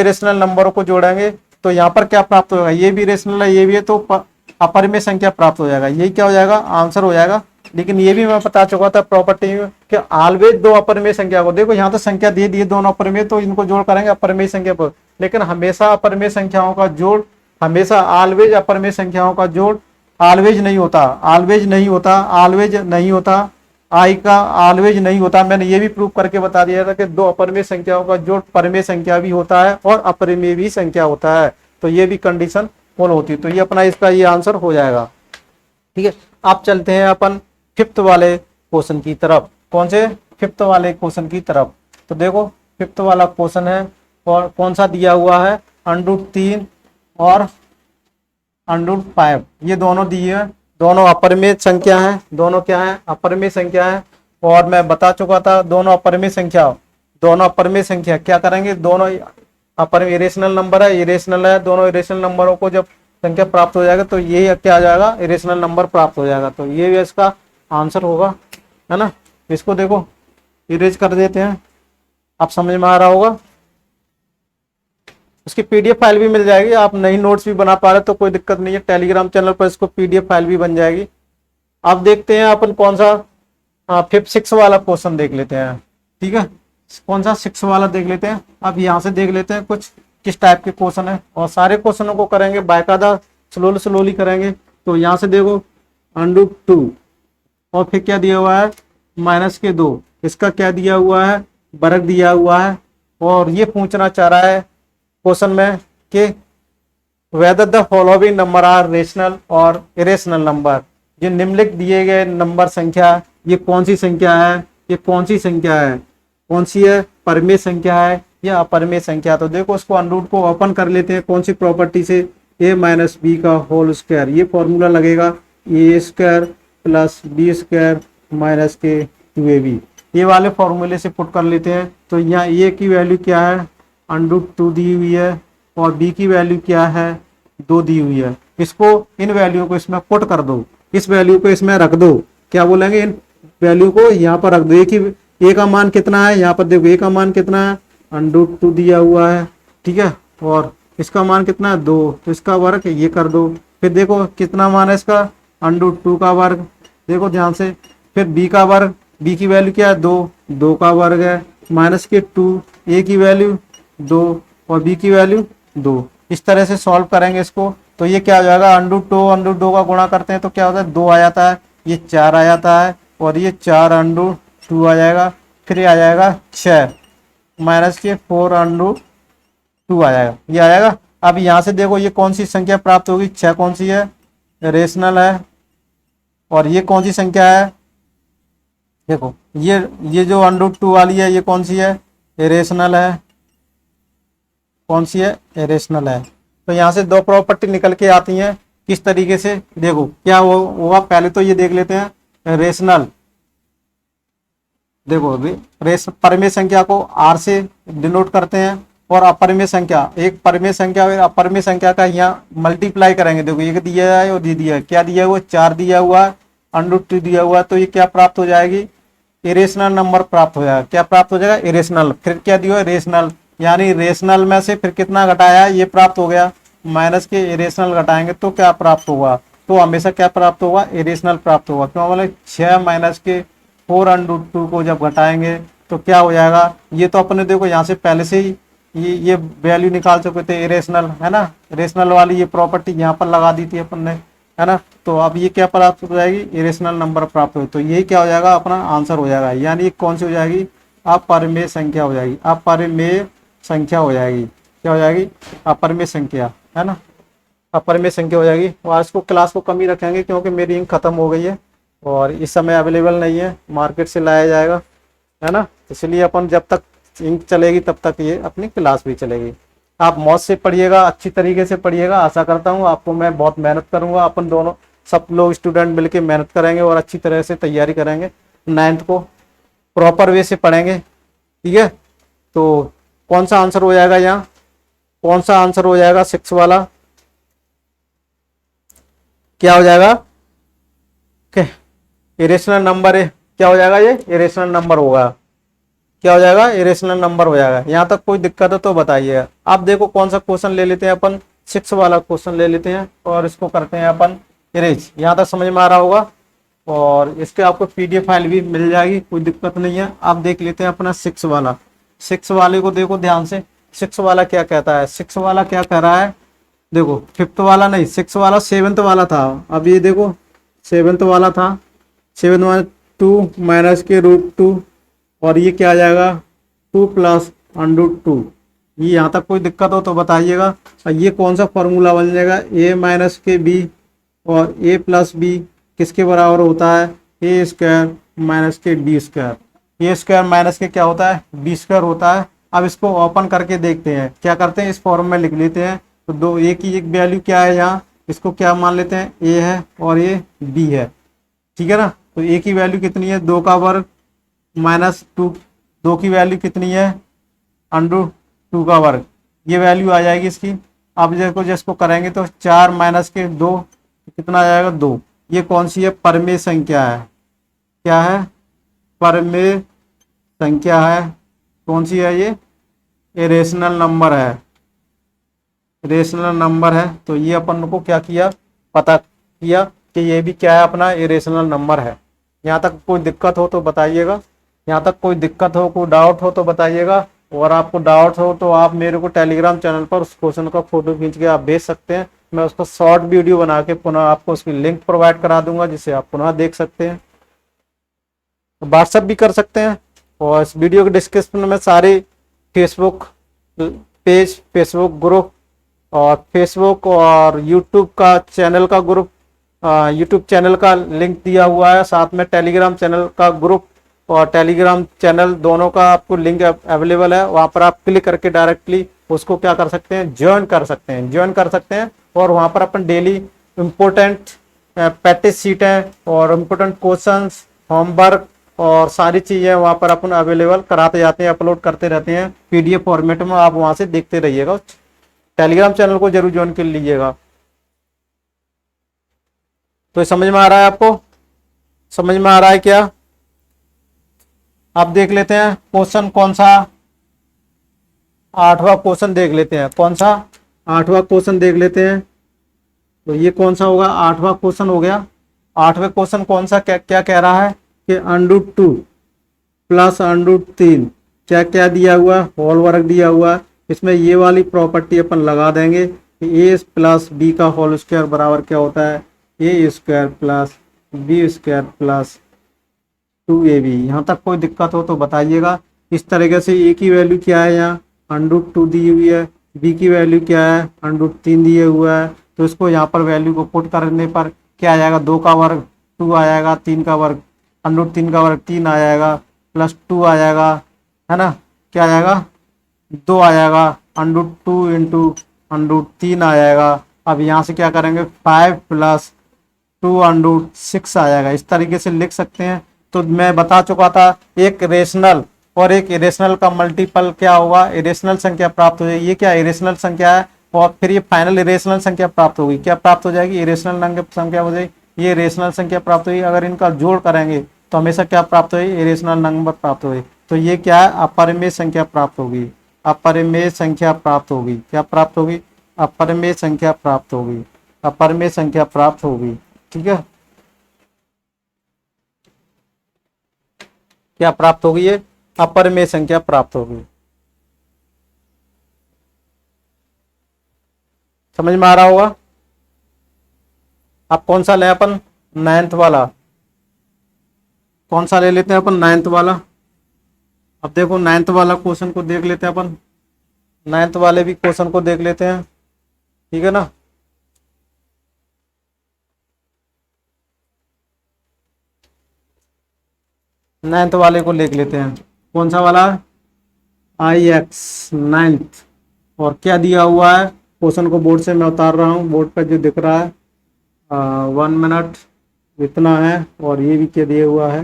यहाँ पर क्या प्राप्त होगा, ये भी इरेशनल है, ये भी है, तो अपरिमेय संख्या प्राप्त हो जाएगा। यही क्या हो जाएगा, आंसर हो जाएगा। लेकिन ये भी मैं बता चुका था प्रॉपर्टी में कि ऑलवेज दो अपरिमेय संख्या को, देखो यहाँ तो संख्या दे दी है दोनों अपरिमेय, तो इनको जोड़ करेंगे अपरिमेय संख्या पर। लेकिन हमेशा अपरिमेय संख्याओं का जोड़, हमेशा ऑलवेज अपरिमेय संख्याओं का जोड़ ऑलवेज नहीं होता, आई का ऑलवेज नहीं होता। मैंने ये भी प्रूव करके बता दिया था कि दो अपरिमेय संख्याओं का जोड़ परमेय संख्या भी होता है और अपरिमेय भी संख्या होता है। तो ये भी कंडीशन फॉलो होती है। तो ये अपना इसका ये आंसर हो जाएगा। ठीक है, अब चलते हैं अपन फिफ्थ वाले क्वेश्चन की तरफ। कौन से, फिफ्थ वाले क्वेश्चन की तरफ। तो देखो फिफ्थ वाला क्वेश्चन है और कौन सा दिया हुआ है, √3 और √5, ये दोनों दिए हैं, दोनों अपरिमेय संख्या है, दोनों क्या है, अपरिमेय संख्या है। और मैं बता चुका था दोनों अपरिमेय संख्या क्या करेंगे, दोनों अपरिमेय इरेशनल नंबर है, इरेशनल है, दोनों इरेशनल नंबरों को जब संख्या प्राप्त हो जाएगा तो ये क्या आ जाएगा, इरेशनल नंबर प्राप्त हो जाएगा। तो ये भी इसका आंसर होगा, है ना। इसको देखो इरेज कर देते हैं, आप समझ में आ रहा होगा। उसकी पीडीएफ फाइल भी मिल जाएगी, आप नई नोट्स भी बना पा रहे तो कोई दिक्कत नहीं है, टेलीग्राम चैनल पर इसको पीडीएफ फाइल भी बन जाएगी। अब देखते हैं अपन कौन सा फिफ्थ 6 वाला क्वेश्चन देख लेते हैं। ठीक है, कौन सा 6 वाला देख लेते हैं। अब यहाँ से देख लेते हैं कुछ किस टाइप के क्वेश्चन है, और सारे क्वेश्चनों को करेंगे बाकायदा, स्लोली करेंगे। तो यहाँ से देखो √2 और फिर क्या दिया हुआ है, -2, इसका क्या दिया हुआ है, वर्ग दिया हुआ है। और ये पूछना चाह रहा है क्वेश्चन में कि whether the following number are rational और इरेशनल नंबर, ये निम्नलिखित दिए गए नंबर संख्या, ये कौन सी संख्या है, कौन सी है, परमेय संख्या है या अपरिमेय संख्या। तो देखो उसको अनरूट को ओपन कर लेते हैं कौन सी प्रॉपर्टी से, a माइनस बी का होल स्क्वायर, ये फॉर्मूला लगेगा A square plus B square minus के 2ab, ये वाले फॉर्मूले से पुट कर लेते हैं। तो यहाँ a की वैल्यू क्या है, √2 दी हुई है और b की वैल्यू क्या है, 2 दी हुई है। इसको इन वैल्यू को इसमें पुट कर दो, इस वैल्यू को इसमें रख दो, क्या बोलेंगे, इन वैल्यू को यहाँ पर रख दो। ए का मान कितना है, यहाँ पर देखो ए का मान कितना है, √2 दिया हुआ है, ठीक है, और इसका मान कितना है 2, तो इसका वर्ग ये कर दो। फिर देखो कितना मान है इसका, √2 का वर्ग, देखो ध्यान से। फिर b का वर्ग, b की वैल्यू क्या है 2, 2 का वर्ग है माइनस के 2, a की वैल्यू 2 और b की वैल्यू 2। इस तरह से सॉल्व करेंगे इसको, तो ये क्या हो जाएगा, √2 का गुणा करते हैं तो क्या होता है 2 आ जाता है, ये 4 आ जाता है और ये 4√2 आ जाएगा। फिर ये आ जाएगा 6 माइनस के 4√2 आ जाएगा, ये आ जाएगा। अब यहाँ से देखो ये कौन सी संख्या प्राप्त होगी, 6 कौन सी है, रेशनल है, और ये कौन सी संख्या है, देखो ये जो √2 वाली है ये कौन सी है, इरेशनल है, कौन सी है, इरेशनल है। तो यहाँ से दो प्रॉपर्टी निकल के आती हैं, किस तरीके से, देखो क्या हुआ, पहले तो ये देख लेते हैं रेशनल। देखो परिमेय संख्या को r से डिनोट करते हैं और अपरिमेय संख्या, एक परिमेय संख्या और अपरिमेय संख्या का यहाँ मल्टीप्लाई करेंगे। देखो एक दिया है और ये दिया है, क्या दिया हुआ, 4 दिया हुआ है, √2 दिया हुआ है, तो ये क्या प्राप्त हो जाएगी, इरेशनल नंबर प्राप्त हो जाएगा। क्या प्राप्त हो जाएगा, इरेशनल। फिर क्या दिया है, रेशनल, यानी रेशनल में से फिर कितना घटाया, ये प्राप्त हो गया, माइनस के इरेशनल घटाएंगे तो क्या प्राप्त होगा, तो हमेशा क्या प्राप्त होगा, इरेशनल प्राप्त होगा। क्यों बोले, 6 माइनस के 4√2 को जब घटाएंगे तो क्या हो जाएगा, ये तो अपने देखो यहाँ से पहले से ही ये वैल्यू निकाल चुके थे, इरेशनल है ना, रेशनल वाली ये प्रॉपर्टी यहाँ पर लगा दी थी अपन ने, है ना। तो अब ये क्या प्राप्त हो जाएगी, इरेशनल नंबर प्राप्त हो, तो यही क्या हो जाएगा, अपना आंसर हो जाएगा। यानी कौन सी हो जाएगी, अपरिमेय संख्या हो जाएगी, अपरिमेय संख्या हो जाएगी, क्या हो जाएगी, अपरिमेय संख्या, है ना, अपरिमेय संख्या हो जाएगी। और इसको क्लास को कम ही रखेंगे क्योंकि मेरी इंक खत्म हो गई है और इस समय अवेलेबल नहीं है, मार्केट से लाया जाएगा, है ना। इसलिए अपन जब तक इंक चलेगी तब तक ये अपनी क्लास भी चलेगी। आप मौज से पढ़िएगा, अच्छी तरीके से पढ़िएगा, आशा करता हूँ आपको मैं बहुत मेहनत करूँगा, अपन दोनों सब लोग स्टूडेंट मिलके मेहनत करेंगे और अच्छी तरह से तैयारी करेंगे, 9th को प्रॉपर वे से पढ़ेंगे, ठीक है। तो कौन सा आंसर हो जाएगा, यहाँ कौन सा आंसर हो जाएगा, 6 वाला क्या हो जाएगा, इरेशनल नंबर है, क्या हो जाएगा, ये इरेशनल नंबर होगा, क्या हो जाएगा, इरेशनल नंबर हो जाएगा। यहाँ तक कोई दिक्कत है तो बताइएगा। अब देखो कौन सा क्वेश्चन ले लेते हैं अपन, 6 वाला क्वेश्चन ले लेते हैं और इसको करते हैं अपन इरेज। यहाँ तक समझ में आ रहा होगा और इसके आपको PDF फाइल भी मिल जाएगी, कोई दिक्कत नहीं है। अब देख लेते हैं अपना 6 वाला, 6 वाले को देखो ध्यान से, 6 वाला क्या कहता है, 6 वाला क्या कह रहा है, देखो 5th वाला नहीं, 6 वाला 7th वाला था। अब ये देखो 7th वाला था, 7 वाला 2 माइनस के √2 और ये क्या आ जाएगा 2 प्लस √2। ये यहाँ तक कोई दिक्कत हो तो बताइएगा। और ये कौन सा फॉर्मूला बन जाएगा, a माइनस के b और a प्लस b किसके बराबर होता है, a स्क्वायर माइनस के b square, a square minus के क्या होता है, b स्क्वायर होता है। अब इसको ओपन करके देखते हैं, क्या करते हैं, इस फॉर्म में लिख लेते हैं। तो दो a की एक वैल्यू क्या है, यहाँ इसको क्या मान लेते हैं, a है और ये b है, ठीक है ना। तो a की वैल्यू कितनी है, 2 का वर्ग माइनस 2, 2 की वैल्यू कितनी है, √2 का वर्ग, ये वैल्यू आ जाएगी इसकी। अब जिसको करेंगे तो 4 माइनस के 2 कितना आ जाएगा, 2। ये कौन सी है, परिमेय संख्या है, क्या है, परिमेय संख्या है, कौन सी है ये, इरेशनल नंबर है, इरेशनल नंबर है। तो ये अपन को क्या किया, पता किया कि ये भी क्या है, अपना इरेशनल नंबर है। यहाँ तक कोई दिक्कत हो तो बताइएगा, यहाँ तक कोई दिक्कत हो, कोई डाउट हो तो बताइएगा। और आपको डाउट हो तो आप मेरे को टेलीग्राम चैनल पर उस क्वेश्चन का फोटो खींच के आप भेज सकते हैं, मैं उसका शॉर्ट वीडियो बना के पुनः आपको उसकी लिंक प्रोवाइड करा दूंगा, जिसे आप पुनः देख सकते हैं। व्हाट्सएप भी कर सकते हैं और इस वीडियो के डिस्क्रिप्शन में सारे फेसबुक पेज, फेसबुक ग्रुप और फेसबुक और यूट्यूब का चैनल का ग्रुप, यूट्यूब चैनल का लिंक दिया हुआ है, साथ में टेलीग्राम चैनल का ग्रुप और टेलीग्राम चैनल, दोनों का आपको लिंक अवेलेबल है। वहाँ पर आप क्लिक करके डायरेक्टली उसको क्या कर सकते हैं, ज्वाइन कर सकते हैं, ज्वाइन कर सकते हैं। और वहाँ पर अपन डेली इम्पोर्टेंट प्रैक्टिस शीटें और इम्पोर्टेंट क्वेश्चंस, होमवर्क और सारी चीज़ें वहाँ पर अपन अवेलेबल कराते जाते हैं, अपलोड करते रहते हैं पीडीएफ फॉर्मेट में। आप वहाँ से देखते रहिएगा। टेलीग्राम चैनल को जरूर ज्वाइन कर लीजिएगा। तो समझ में आ रहा है आपको? समझ में आ रहा है क्या? आप देख लेते हैं क्वेश्चन कौन सा, 8वां क्वेश्चन देख लेते हैं। कौन सा? 8वां क्वेश्चन देख लेते हैं। तो ये कौन सा होगा? 8वां क्वेश्चन हो गया। 8वें क्वेश्चन कौन सा, क्या क्या कह रहा है कि √2 प्लस √3 क्या क्या दिया हुआ है, होल वर्ग दिया हुआ है। इसमें ये वाली प्रॉपर्टी अपन लगा देंगे कि ए प्लस बी का होल स्क्वायर बराबर क्या होता है, A square plus B square plus 2ab। यहाँ तक कोई दिक्कत हो तो बताइएगा। इस तरीके से ए की वैल्यू क्या है, यहाँ √2 दी हुई है, बी की वैल्यू क्या है, √3 दिए हुआ है। तो इसको यहाँ पर वैल्यू को पुट करने पर क्या आ जाएगा, 2 का वर्ग 2 आ जाएगा, 3 का वर्ग √3 का वर्ग 3 आ जाएगा, प्लस 2 आ जाएगा, है ना, क्या आ जाएगा 2 आ जाएगा, √2 इंटू √3 आ जाएगा। अब यहाँ से क्या करेंगे 5 प्लस 2 √6 आ जाएगा। इस तरीके से लिख सकते हैं। तो मैं बता चुका था एक रेशनल और एक इरेशनल का मल्टीपल क्या होगा, इरेशनल संख्या प्राप्त हो जाएगी। ये क्या इरेशनल संख्या है और फिर ये फाइनल इरेशनल संख्या प्राप्त होगी। क्या प्राप्त हो जाएगी, इरेशनल संख्या हो जाएगी, ये रेशनल संख्या प्राप्त होगी। अगर इनका जोड़ करेंगे तो हमेशा क्या प्राप्त होगी, इरेशनल नंबर प्राप्त होगी। तो ये क्या है, अपरिमेय संख्या प्राप्त होगी, अपरिमेय संख्या प्राप्त होगी। क्या प्राप्त होगी, अपरिमेय संख्या प्राप्त होगी, अपरिमेय संख्या प्राप्त होगी। ठीक है, क्या प्राप्त होगी, ये अपरिमेय संख्या प्राप्त होगी। समझ में आ रहा होगा। अब कौन सा लें अपन, 9th वाला। कौन सा ले लेते हैं अपन, 9th वाला। अब देखो 9th वाला क्वेश्चन को देख लेते हैं अपन, 9th वाले भी क्वेश्चन को देख लेते हैं। ठीक है ना। नाइन्थ वाले को लिख लेते हैं। कौन सा वाला, IX 9th। और क्या दिया हुआ है, क्वेश्चन को बोर्ड से मैं उतार रहा हूँ, बोर्ड पर जो दिख रहा है 1 मिनट इतना है। और ये भी क्या दिया हुआ है,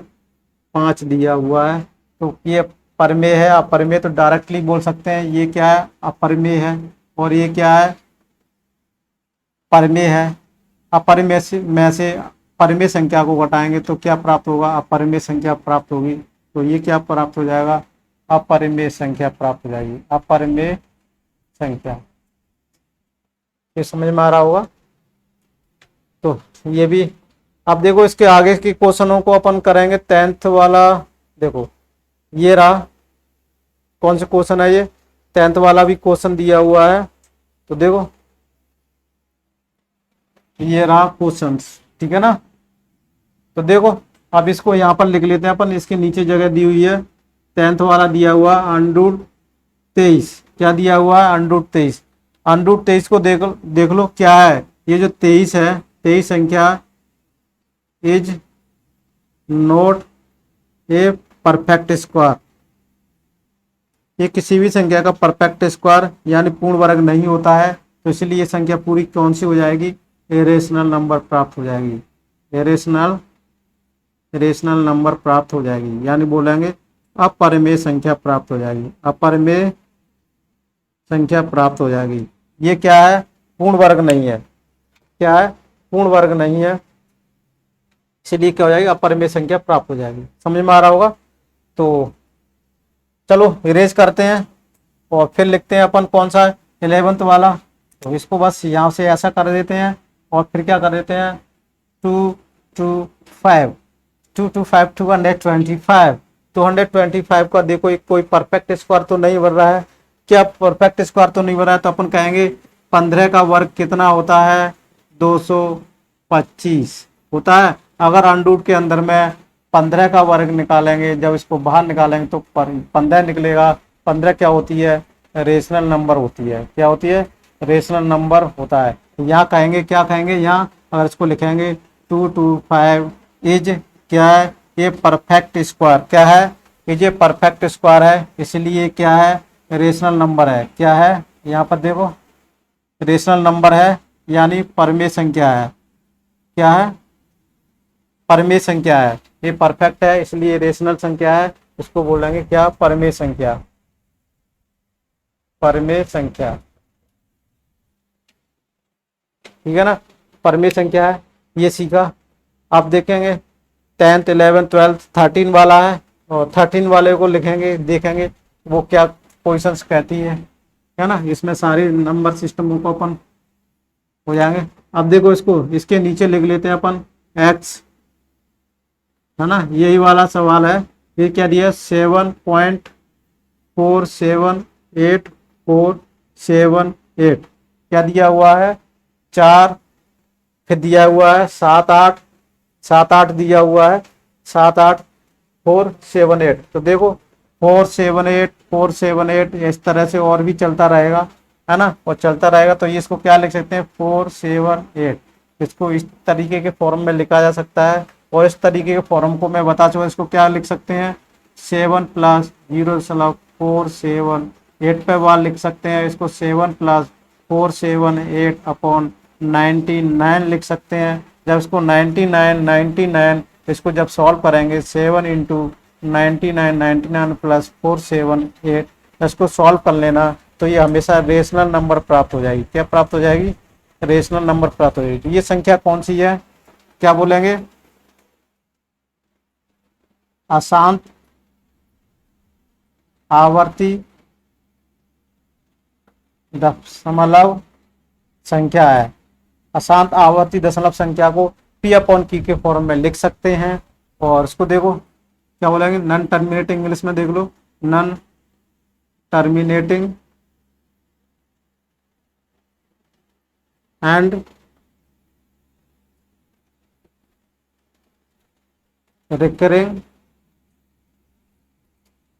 5 दिया हुआ है। तो ये परमेय है, अपरिमेय तो डायरेक्टली बोल सकते हैं। ये क्या है, अपरिमेय है। और ये क्या है, परिमेय है। अपरिमेय से परिमेय संख्या को घटाएंगे तो क्या प्राप्त होगा, अपरिमेय संख्या प्राप्त होगी। तो ये क्या प्राप्त हो जाएगा, अपरिमेय संख्या प्राप्त हो जाएगी, अपरिमेय संख्या। ये समझ में आ रहा होगा। तो ये भी अब देखो, इसके आगे के क्वेश्चनों को अपन करेंगे। 10th वाला देखो, ये रहा, कौन सा क्वेश्चन है ये, 10th वाला भी क्वेश्चन दिया हुआ है। तो देखो ये रहा क्वेश्चन, ठीक है ना। तो देखो अब इसको यहाँ पर लिख लेते हैं अपन। इसके नीचे जगह दी हुई है, 10th वाला दिया हुआ √23। क्या दिया हुआ है, √23। √23 को देख लो क्या है, ये जो 23 है, 23 संख्या is not a perfect square. ये किसी भी संख्या का परफेक्ट स्क्वायर यानी पूर्ण वर्ग नहीं होता है। तो इसलिए ये संख्या पूरी कौन सी हो जाएगी, इरेशनल नंबर प्राप्त हो जाएगी, इरेशनल नंबर प्राप्त हो जाएगी। यानी बोलेंगे अपरिमेय संख्या प्राप्त हो जाएगी, अपरिमेय संख्या प्राप्त हो जाएगी। ये क्या है, पूर्ण वर्ग नहीं है। क्या है, पूर्ण वर्ग नहीं है, इसलिए क्या हो जाएगी, अपरिमेय संख्या प्राप्त हो जाएगी। समझ में आ रहा होगा। तो चलो इरेज करते हैं और फिर लिखते हैं अपन कौन सा, 11th वाला। तो इसको बस यहाँ से ऐसा कर देते हैं और फिर क्या कर देते हैं, 2 2 5 2 2 5 225। 225 का देखो एक कोई परफेक्ट स्क्वायर तो नहीं बन रहा है। क्या परफेक्ट स्क्वायर तो नहीं बन रहा है, तो अपन कहेंगे 15 का वर्ग कितना होता है, 225 होता है। अगर अंडूट के अंदर में 15 का वर्ग निकालेंगे, जब इसको बाहर निकालेंगे तो 15 निकलेगा। 15 क्या होती है, रेशनल नंबर होती है। क्या होती है, रेशनल नंबर होता है। यहाँ कहेंगे, क्या कहेंगे, यहाँ अगर इसको लिखेंगे 225 इज क्या है, ये परफेक्ट स्क्वायर क्या है, ये परफेक्ट स्क्वायर है, इसलिए क्या है, रेशनल नंबर है। क्या है यहाँ पर देखो, रेशनल नंबर है यानी परमेय संख्या है। क्या है, परमेय संख्या है। ये परफेक्ट है इसलिए रेशनल संख्या है, इसको बोलेंगे क्या, परमेय संख्या। परमेय संख्या, ठीक है ना, परमेय संख्या है, ये सीखा। आप देखेंगे 10th 11th 12th 13 वाला है, और 13 वाले को लिखेंगे, देखेंगे वो क्या पोजिशंस कहती है ना। इसमें सारे नंबर सिस्टम को अपन हो जाएंगे। अब देखो इसको, इसके नीचे लिख लेते हैं अपन एक्स, है ना, यही वाला सवाल है। ये क्या दिया, 7.478478 क्या दिया हुआ है, 4, फिर दिया हुआ है 7 8 दिया हुआ है, 7 8 4 7 8। तो देखो 4 7 8 इस तरह से और भी चलता रहेगा, है ना, और चलता रहेगा। तो ये इसको क्या लिख सकते हैं, 4 7 8। इसको इस तरीके के फॉर्म में लिखा जा सकता है, और इस तरीके के फॉर्म को मैं बता चुका, इसको क्या लिख सकते हैं, 7 + 0.478 पे बार लिख सकते हैं। इसको 7 + 478/99 लिख सकते हैं। जब इसको 99 इसको जब सॉल्व करेंगे, 7 × 99 + 478 इसको सॉल्व कर लेना, तो ये हमेशा रेशनल नंबर प्राप्त हो जाएगी। क्या प्राप्त हो जाएगी, रेशनल नंबर प्राप्त हो जाएगी। तो ये संख्या कौन सी है, क्या बोलेंगे, अशांत आवर्ती दशमलव संख्या है। अशांत आवर्ती दशमलव संख्या को P/Q के फॉर्म में लिख सकते हैं। और इसको देखो क्या बोलेंगे, नॉन टर्मिनेटिंग, इंग्लिश में देख लो, non terminating and recurring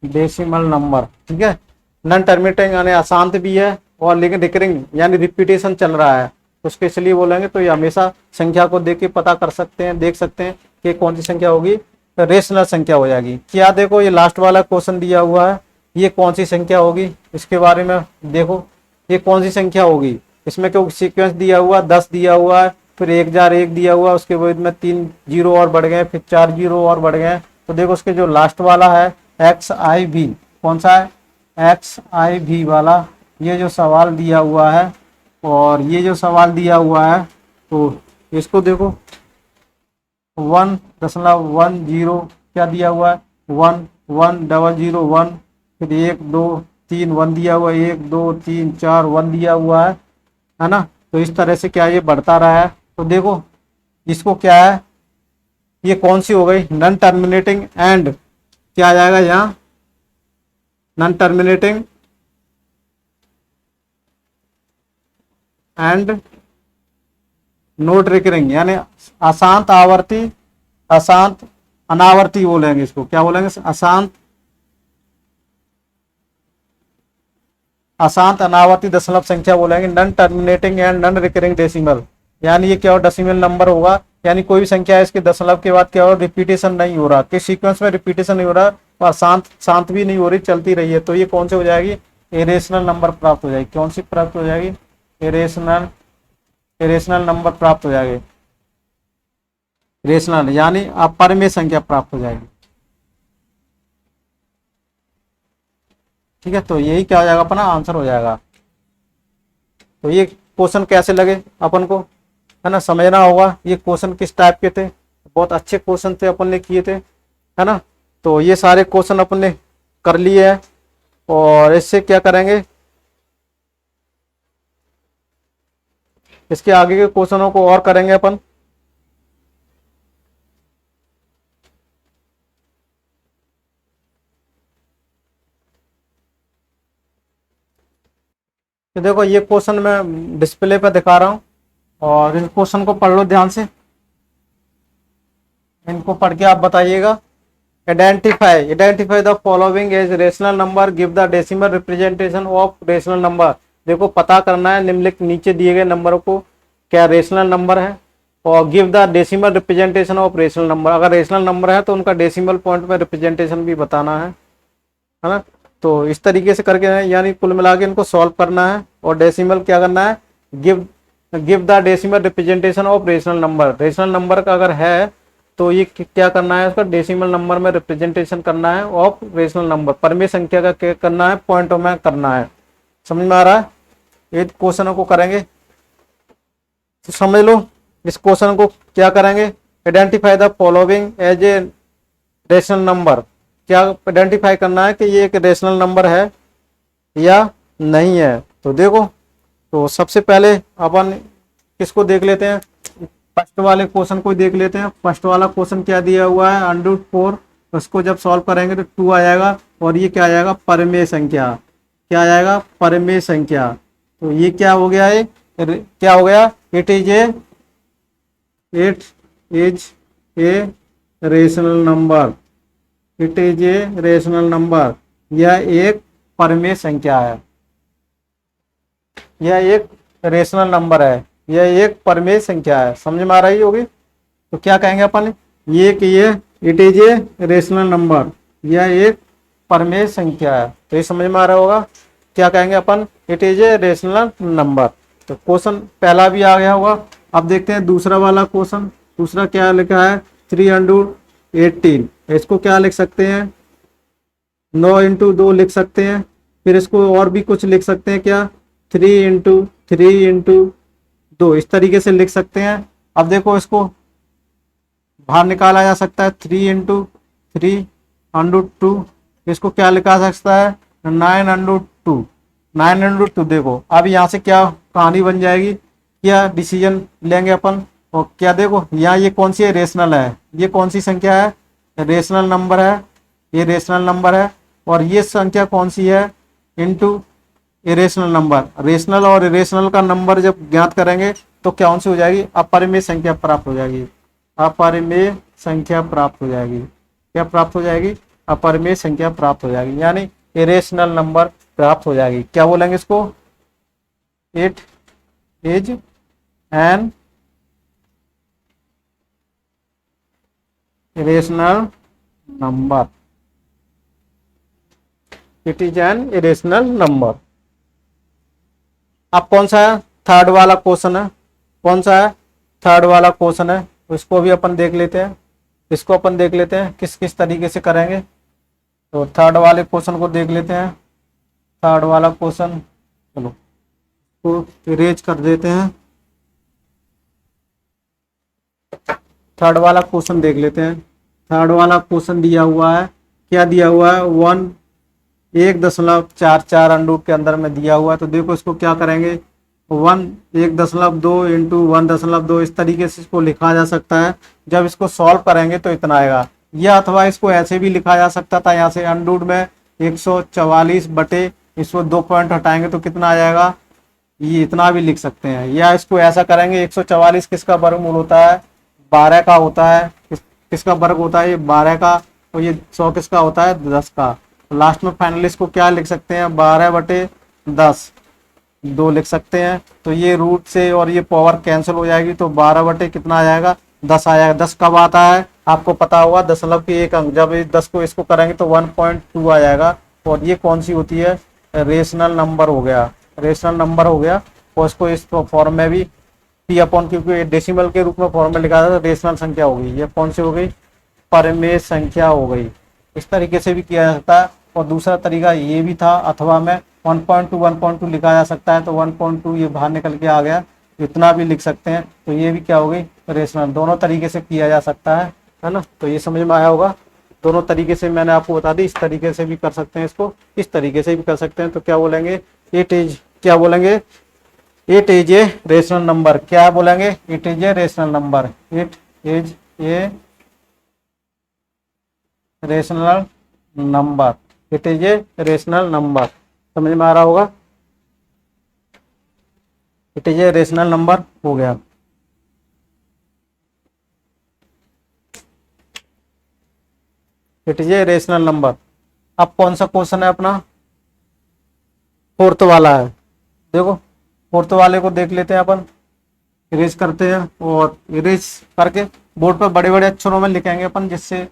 decimal number. ठीक है, नॉन टर्मिनेटिंग यानी अशांत भी है, और लेकिन रिकरिंग यानी रिपीटेशन चल रहा है, उसके इसलिए बोलेंगे। तो ये हमेशा संख्या को देख के पता कर सकते हैं, देख सकते हैं कि कौन सी संख्या होगी, रेशनल संख्या हो जाएगी। क्या देखो ये लास्ट वाला क्वेश्चन दिया हुआ है, ये कौन सी संख्या होगी, इसके बारे में देखो, ये कौन सी संख्या होगी। इसमें क्यों सीक्वेंस दिया हुआ, 10 दिया हुआ है, फिर 1001 दिया हुआ, उसके बाद में 3 जीरो और बढ़ गए, फिर 4 जीरो और बढ़ गए। तो देखो उसके जो लास्ट वाला है XIV, कौन सा है, XIV वाला, ये जो सवाल दिया हुआ है, और ये जो सवाल दिया हुआ है, तो इसको देखो 1.10 क्या दिया हुआ है, 1.1001, फिर 1 2 3 1 दिया हुआ है, 1 2 3 4 1 दिया हुआ है ना। तो इस तरह से क्या ये बढ़ता रहा है। तो देखो इसको क्या है, ये कौन सी हो गई, नॉन टर्मिनेटिंग एंड क्या आ जाएगा यहाँ, non terminating and note recurring, यानी अशांत आवर्ती, अशांत अनावर्ती बोलेंगे, इसको क्या बोलेंगे, अशांत अनावर्ती दशमलव संख्या बोलेंगे, non terminating and non recurring decimal. यानी ये क्या हो, डेसिमल नंबर होगा, यानी कोई भी संख्या है इसके दशमलव के बाद क्या हो, रिपीटेशन नहीं हो रहा, किस सीक्वेंस में रिपीटेशन नहीं हो रहा, और शांत भी नहीं हो रही, चलती रही है। तो ये कौन से हो जाएगी, इरेशनल नंबर प्राप्त हो जाएगी। कौन सी प्राप्त हो जाएगी, इरेशनल नंबर प्राप्त हो जाएगी, रेशनल यानी अपरिमेय संख्या प्राप्त हो जाएगी। ठीक है, तो यही क्या हो जाएगा, अपना आंसर हो जाएगा। तो ये क्वेश्चन कैसे लगे अपन को, है ना, समझना होगा ये क्वेश्चन किस टाइप के थे। बहुत अच्छे क्वेश्चन थे, अपन ने किए थे, है ना। तो ये सारे क्वेश्चन अपन ने कर लिए हैं, और इससे क्या करेंगे, इसके आगे के क्वेश्चनों को और करेंगे अपन। तो देखो ये क्वेश्चन मैं डिस्प्ले पे दिखा रहा हूँ, और इस क्वेश्चन को पढ़ लो ध्यान से, इनको पढ़ के आप बताइएगा। Identify the following as rational number, give the decimal representation of rational number. देखो पता करना है निम्नलिखित नीचे दिए गए नंबरों को क्या रेशनल नंबर है, और give the decimal representation of rational number, अगर रेशनल नंबर है तो उनका डेसिमल पॉइंट में रिप्रेजेंटेशन भी बताना है ना। तो इस तरीके से करके यानी कुल मिला के इनको सॉल्व करना है और डेसिमल क्या करना है, give give the decimal representation of rational number, rational number का अगर है तो ये क्या करना है, उसका डेसिमल नंबर में रिप्रेजेंटेशन करना है ऑफ रेशनल नंबर, परमेय संख्या का क्या करना है, पॉइंटों में करना है। समझ में आ रहा है? ये क्वेश्चनों को करेंगे तो समझ लो। इस क्वेश्चन को क्या करेंगे, identify the following as a rational number, क्या आइडेंटिफाई करना है कि ये एक रेशनल नंबर है या नहीं है। तो देखो, तो सबसे पहले अपन किसको देख लेते हैं, फर्स्ट वाले क्वेश्चन को देख लेते हैं। फर्स्ट वाला क्वेश्चन क्या दिया हुआ है, √4, उसको जब सॉल्व करेंगे तो 2 आ जाएगा और ये क्या आ जाएगा, परमेय संख्या, क्या आ जाएगा, परमेय संख्या। तो ये क्या हो गया है, क्या हो गया, it is a rational number, it is a rational number, यह एक परमेय संख्या है, यह एक रेशनल नंबर है, यह एक परमेय संख्या है। समझ में आ रही होगी? तो क्या कहेंगे अपन, ये कि ये it is a rational number, यह एक परमेय संख्या है। तो ये समझ में आ रहा होगा, क्या कहेंगे अपन, it is a rational number. तो क्वेश्चन पहला भी आ गया होगा। अब देखते हैं दूसरा वाला क्वेश्चन। दूसरा क्या लिखा है, 318, इसको क्या लिख सकते हैं, 9 इंटू 2 लिख सकते हैं। फिर इसको और भी कुछ लिख सकते हैं, क्या, 3 इंटू 3 इंटू 2, इस तरीके से लिख सकते हैं। अब देखो, इसको बाहर निकाला जा सकता है, 3 इंटू 3√2, इसको क्या लिखा जा सकता है, 9√2, 9√2। देखो अब यहाँ से क्या कहानी बन जाएगी, क्या डिसीजन लेंगे अपन, और क्या देखो यहाँ ये कौन सी है, रेशनल है, ये कौन सी संख्या है, रेशनल नंबर है, ये रेशनल नंबर है। और ये संख्या कौन सी है, इनटू इरेशनल नंबर। रेशनल और इरेशनल का नंबर जब ज्ञात करेंगे तो कौन सी हो जाएगी, अपरिमेय संख्या प्राप्त हो जाएगी, अपरिमेय संख्या प्राप्त हो जाएगी। क्या प्राप्त हो जाएगी, अपरिमेय संख्या प्राप्त हो जाएगी, यानी इरेशनल नंबर प्राप्त हो जाएगी। क्या बोलेंगे इसको, it is an irrational number, it is an irrational number. अब कौन सा है, थर्ड वाला क्वेश्चन है, कौन सा है, थर्ड वाला क्वेश्चन है, इसको भी अपन देख लेते हैं। इसको अपन देख लेते हैं किस किस तरीके से करेंगे। तो थर्ड वाले क्वेश्चन को देख लेते हैं। थर्ड वाला क्वेश्चन, चलो तो इरेज कर देते हैं। थर्ड वाला क्वेश्चन देख लेते हैं। थर्ड वाला क्वेश्चन दिया हुआ है, क्या दिया हुआ है, 1.44 अंडूट के अंदर में दिया हुआ है। तो देखो इसको क्या करेंगे, 1.2 इंटू 1.2, इस तरीके से इसको लिखा जा सकता है। जब इसको सॉल्व करेंगे तो इतना आएगा, या अथवा इसको ऐसे भी लिखा जा सकता था, यहाँ से अंडूट में 144 बटे, इसको 2 पॉइंट हटाएंगे तो कितना आ जाएगा, ये इतना भी लिख सकते हैं। या इसको ऐसा करेंगे, 144 किसका वर्गमूल होता है, 12 का होता है, किसका वर्ग होता है, ये 12 का, और ये 100 किसका होता है, 10 का। लास्ट में फाइनली इसको क्या लिख सकते हैं, 12/10 2 लिख सकते हैं। तो ये रूट से और ये पावर कैंसिल हो जाएगी, तो 12 बटे कितना आ जाएगा, 10 आ जाएगा। 10 कब आता है आपको पता होगा, दशमलव की एक अंक, जब 10 को इसको करेंगे तो 1.2 आ जाएगा। और ये कौन सी होती है, रेशनल नंबर हो गया, रेशनल नंबर हो गया। और इसको इस फॉर्म में भी P/, क्योंकि डेसिमल के रूप में फॉर्म में लिखा था, रेशनल संख्या हो गई। ये कौन सी हो गई, परमेय संख्या हो गई। इस तरीके से भी किया जा सकता है। और दूसरा तरीका ये भी था, अथवा में 1.2 लिखा जा सकता है। तो 1.2 ये बाहर निकल के आ गया, इतना भी लिख सकते हैं। तो ये भी क्या हो गई, रेशनल। दोनों तरीके से किया जा सकता है ना। तो ये समझ में आया होगा, दोनों तरीके से मैंने आपको बता दी। इस तरीके से भी कर सकते हैं इसको, इस तरीके से भी कर सकते हैं। तो क्या बोलेंगे, इट इज, क्या बोलेंगे, it is a rational number. क्या बोलेंगे, it is a rational number, it is a rational number, it is a rational number. समझ में आ रहा होगा, it is a rational number हो गया। It is a rational number. अब कौन सा क्वेश्चन है अपना, फोर्थ वाला है। देखो फोर्थ वाले को देख लेते हैं अपन। इरेज करते हैं और इरेज करके बोर्ड पर बड़े बड़े अक्षरों में लिखेंगे अपन, जिससे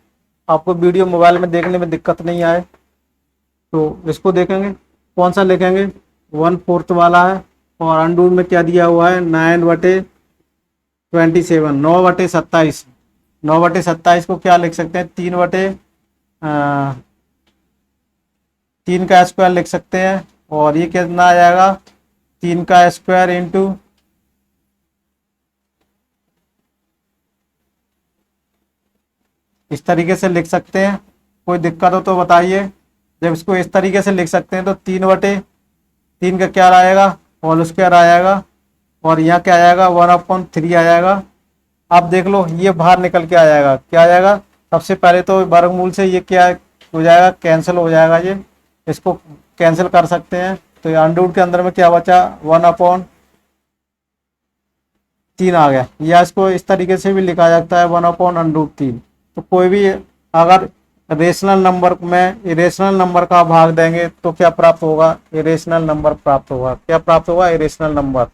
आपको वीडियो मोबाइल में देखने में दिक्कत नहीं आए। तो इसको देखेंगे कौन सा लिखेंगे, 1/4 वाला है। और अंडूर में क्या दिया हुआ है, 9/27, 9/27। 9/27 को क्या लिख सकते हैं, 3 का स्क्वायर लिख सकते हैं। और ये कितना आ जाएगा, 3 का स्क्वायर इंटू इस तरीके से लिख सकते हैं। कोई दिक्कत हो तो बताइए। जब इसको इस तरीके से लिख सकते हैं तो 3/3 का क्या आएगा, होल स्क्वायर आ जाएगा। और यहाँ क्या आ जाएगा, 1/3 आ जाएगा। आप देख लो ये बाहर निकल के आ जाएगा, क्या आ जाएगा, सबसे पहले तो वर्गमूल से ये क्या हो जाएगा, कैंसिल हो जाएगा। ये इसको कैंसिल कर सकते हैं। तो ये अंडर रूट के अंदर में क्या बचा, 1/3 आ गया। या इसको इस तरीके से भी लिखा जाता है, 1/√3। तो कोई भी अगर रेशनल नंबर में इरेशनल नंबर का भाग देंगे तो क्या प्राप्त होगा, इरेशनल नंबर प्राप्त होगा। क्या प्राप्त होगा, इरेशनल नंबर।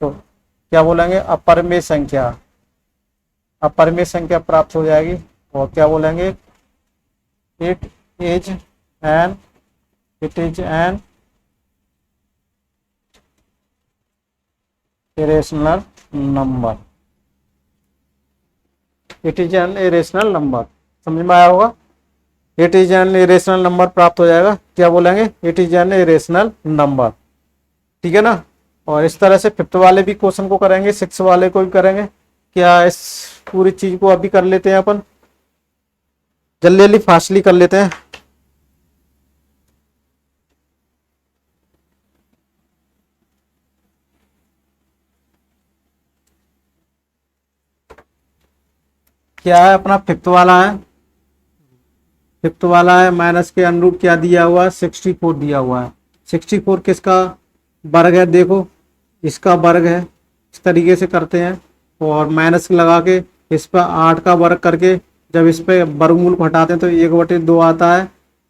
तो क्या बोलेंगे, अपरिमेय संख्या, अपरिमेय संख्या प्राप्त हो जाएगी। और क्या बोलेंगे, it is an irrational number. It is an irrational number, समझ में आया होगा। It is an irrational number प्राप्त हो जाएगा। क्या बोलेंगे, it is an irrational number. ठीक है ना। और इस तरह से 5th वाले भी क्वेश्चन को करेंगे, 6 वाले को भी करेंगे। क्या इस पूरी चीज को अभी कर लेते हैं अपन, जल्दी जल्दी फास्टली कर लेते हैं। क्या है अपना 5th वाला है, 5th वाला है माइनस के अनुरूप क्या दिया हुआ है, 64 दिया हुआ है। 64 किसका वर्ग है, देखो इसका वर्ग है। इस तरीके से करते हैं और माइनस लगा के इस पर 8 का वर्ग करके जब इस पे वर्गमूल को हटाते हैं तो 1/2 आता है।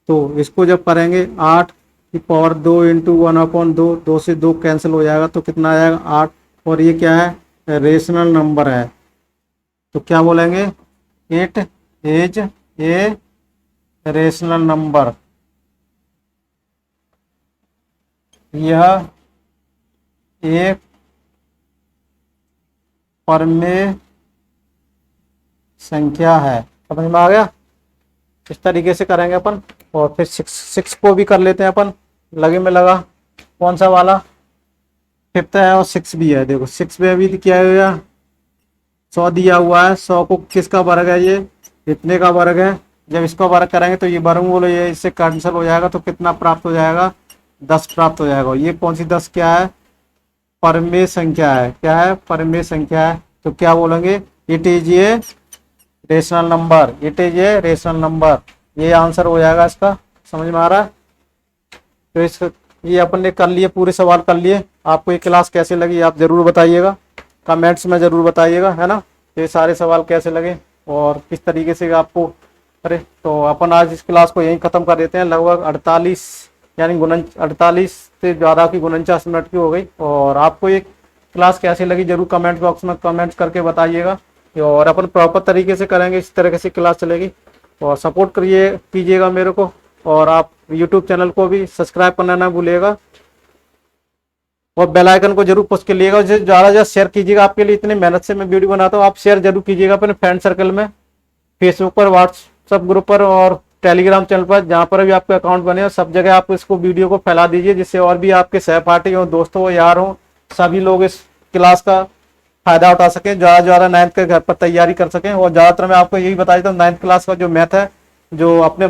तो इसको जब करेंगे 8 की पावर 2 इंटू 1/2, 2 से 2 कैंसिल हो जाएगा तो कितना आ जाएगा, 8। और ये क्या है, रेशनल नंबर है। तो क्या बोलेंगे, it is a rational number. यह एक परमेय संख्या है। समझ में आ गया। इस तरीके से करेंगे अपन। और फिर 6 को भी कर लेते हैं अपन, लगे में लगा। कौन सा वाला, 5th है और 6 भी है। देखो 6 में भी क्या होगा, 100 दिया हुआ है। 100 को किसका वर्ग है, ये इतने का वर्ग है। जब इसका वर्ग करेंगे तो ये वर्गमूल ये इससे कैंसिल हो जाएगा तो कितना प्राप्त हो जाएगा, 10 प्राप्त हो जाएगा। ये कौन सी 10 क्या है, परमेय संख्या है। क्या है, परमेय संख्या है। तो क्या बोलेंगे, it is a rational number, it is a rational number. ये आंसर हो जाएगा इसका। समझ में आ रहा है। तो इस ये अपन ने कर लिए, पूरे सवाल कर लिए। आपको ये क्लास कैसे लगी आप जरूर बताइएगा, कमेंट्स में जरूर बताइएगा, है ना। ये सारे सवाल कैसे लगे और किस तरीके से आपको। अरे तो अपन आज इस क्लास को यहीं खत्म कर देते हैं। लगभग 48 यानी 48 से ज़्यादा की 49 मिनट की हो गई। और आपको ये क्लास कैसी लगी जरूर कमेंट बॉक्स में कमेंट्स करके बताइएगा। और अपन प्रॉपर तरीके से करेंगे, इस तरीके से क्लास चलेगी। और सपोर्ट करिए, कीजिएगा मेरे को। और आप यूट्यूब चैनल को भी सब्सक्राइब करना ना भूलिएगा और बेल आइकन को जरूर पुश कर लीजिएगा। ज़्यादा से ज़्यादा शेयर कीजिएगा। आपके लिए इतनी मेहनत से मैं वीडियो बनाता हूँ, आप शेयर जरूर कीजिएगा अपने फ्रेंड सर्कल में, फेसबुक पर, व्हाट्सएप ग्रुप पर और टेलीग्राम चैनल पर, जहाँ पर भी आपका अकाउंट बने हो सब जगह आप इसको वीडियो को फैला दीजिए, जिससे और भी आपके सहपाठी हो, दोस्तों हो, यार हो, सभी लोग इस क्लास का फायदा उठा सकें, ज़्यादा से ज़्यादा 9th के घर पर तैयारी कर सकें। और ज़्यादातर मैं आपको यही बता देता हूँ, 9th क्लास का जो मैथ है, जो अपने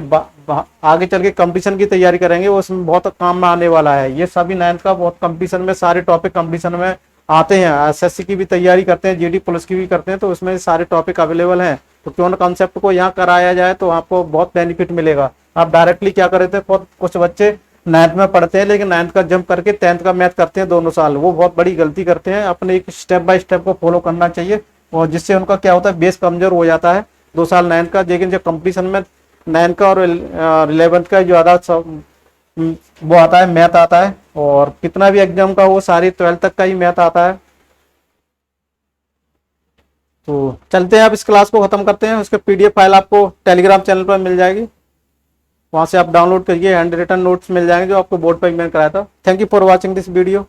आगे चल के कंपटीशन की तैयारी करेंगे वो उसमें बहुत काम में आने वाला है। ये सभी 9th का बहुत कंपटीशन में, सारे टॉपिक कंपटीशन में आते हैं। एसएससी की भी तैयारी करते हैं, जीडी पुलिस की भी करते हैं, तो उसमें सारे टॉपिक अवेलेबल हैं। तो क्यों ना कॉन्सेप्ट को यहाँ कराया जाए तो आपको बहुत बेनिफिट मिलेगा। आप डायरेक्टली क्या करते हैं, कुछ बच्चे 9th में पढ़ते हैं लेकिन 9th का जंप करके 10th का मैथ करते हैं दोनों साल, वो बहुत बड़ी गलती करते हैं। अपने एक स्टेप बाय स्टेप को फॉलो करना चाहिए और जिससे उनका क्या होता है, बेस कमजोर हो जाता है 2 साल 9th का। लेकिन जब कंपटीशन में 9th का और 11th का ज़्यादा वो आता है, मैथ आता है। और कितना भी एग्जाम का वो सारी 12th तक का ही मैथ आता है। तो चलते हैं, अब इस क्लास को ख़त्म करते हैं। उसके PDF फाइल आपको टेलीग्राम चैनल पर मिल जाएगी, वहाँ से आप डाउनलोड करिए। हैंड रिटन नोट्स मिल जाएंगे जो आपको बोर्ड पर मैंने कराया था। Thank you for watching this video.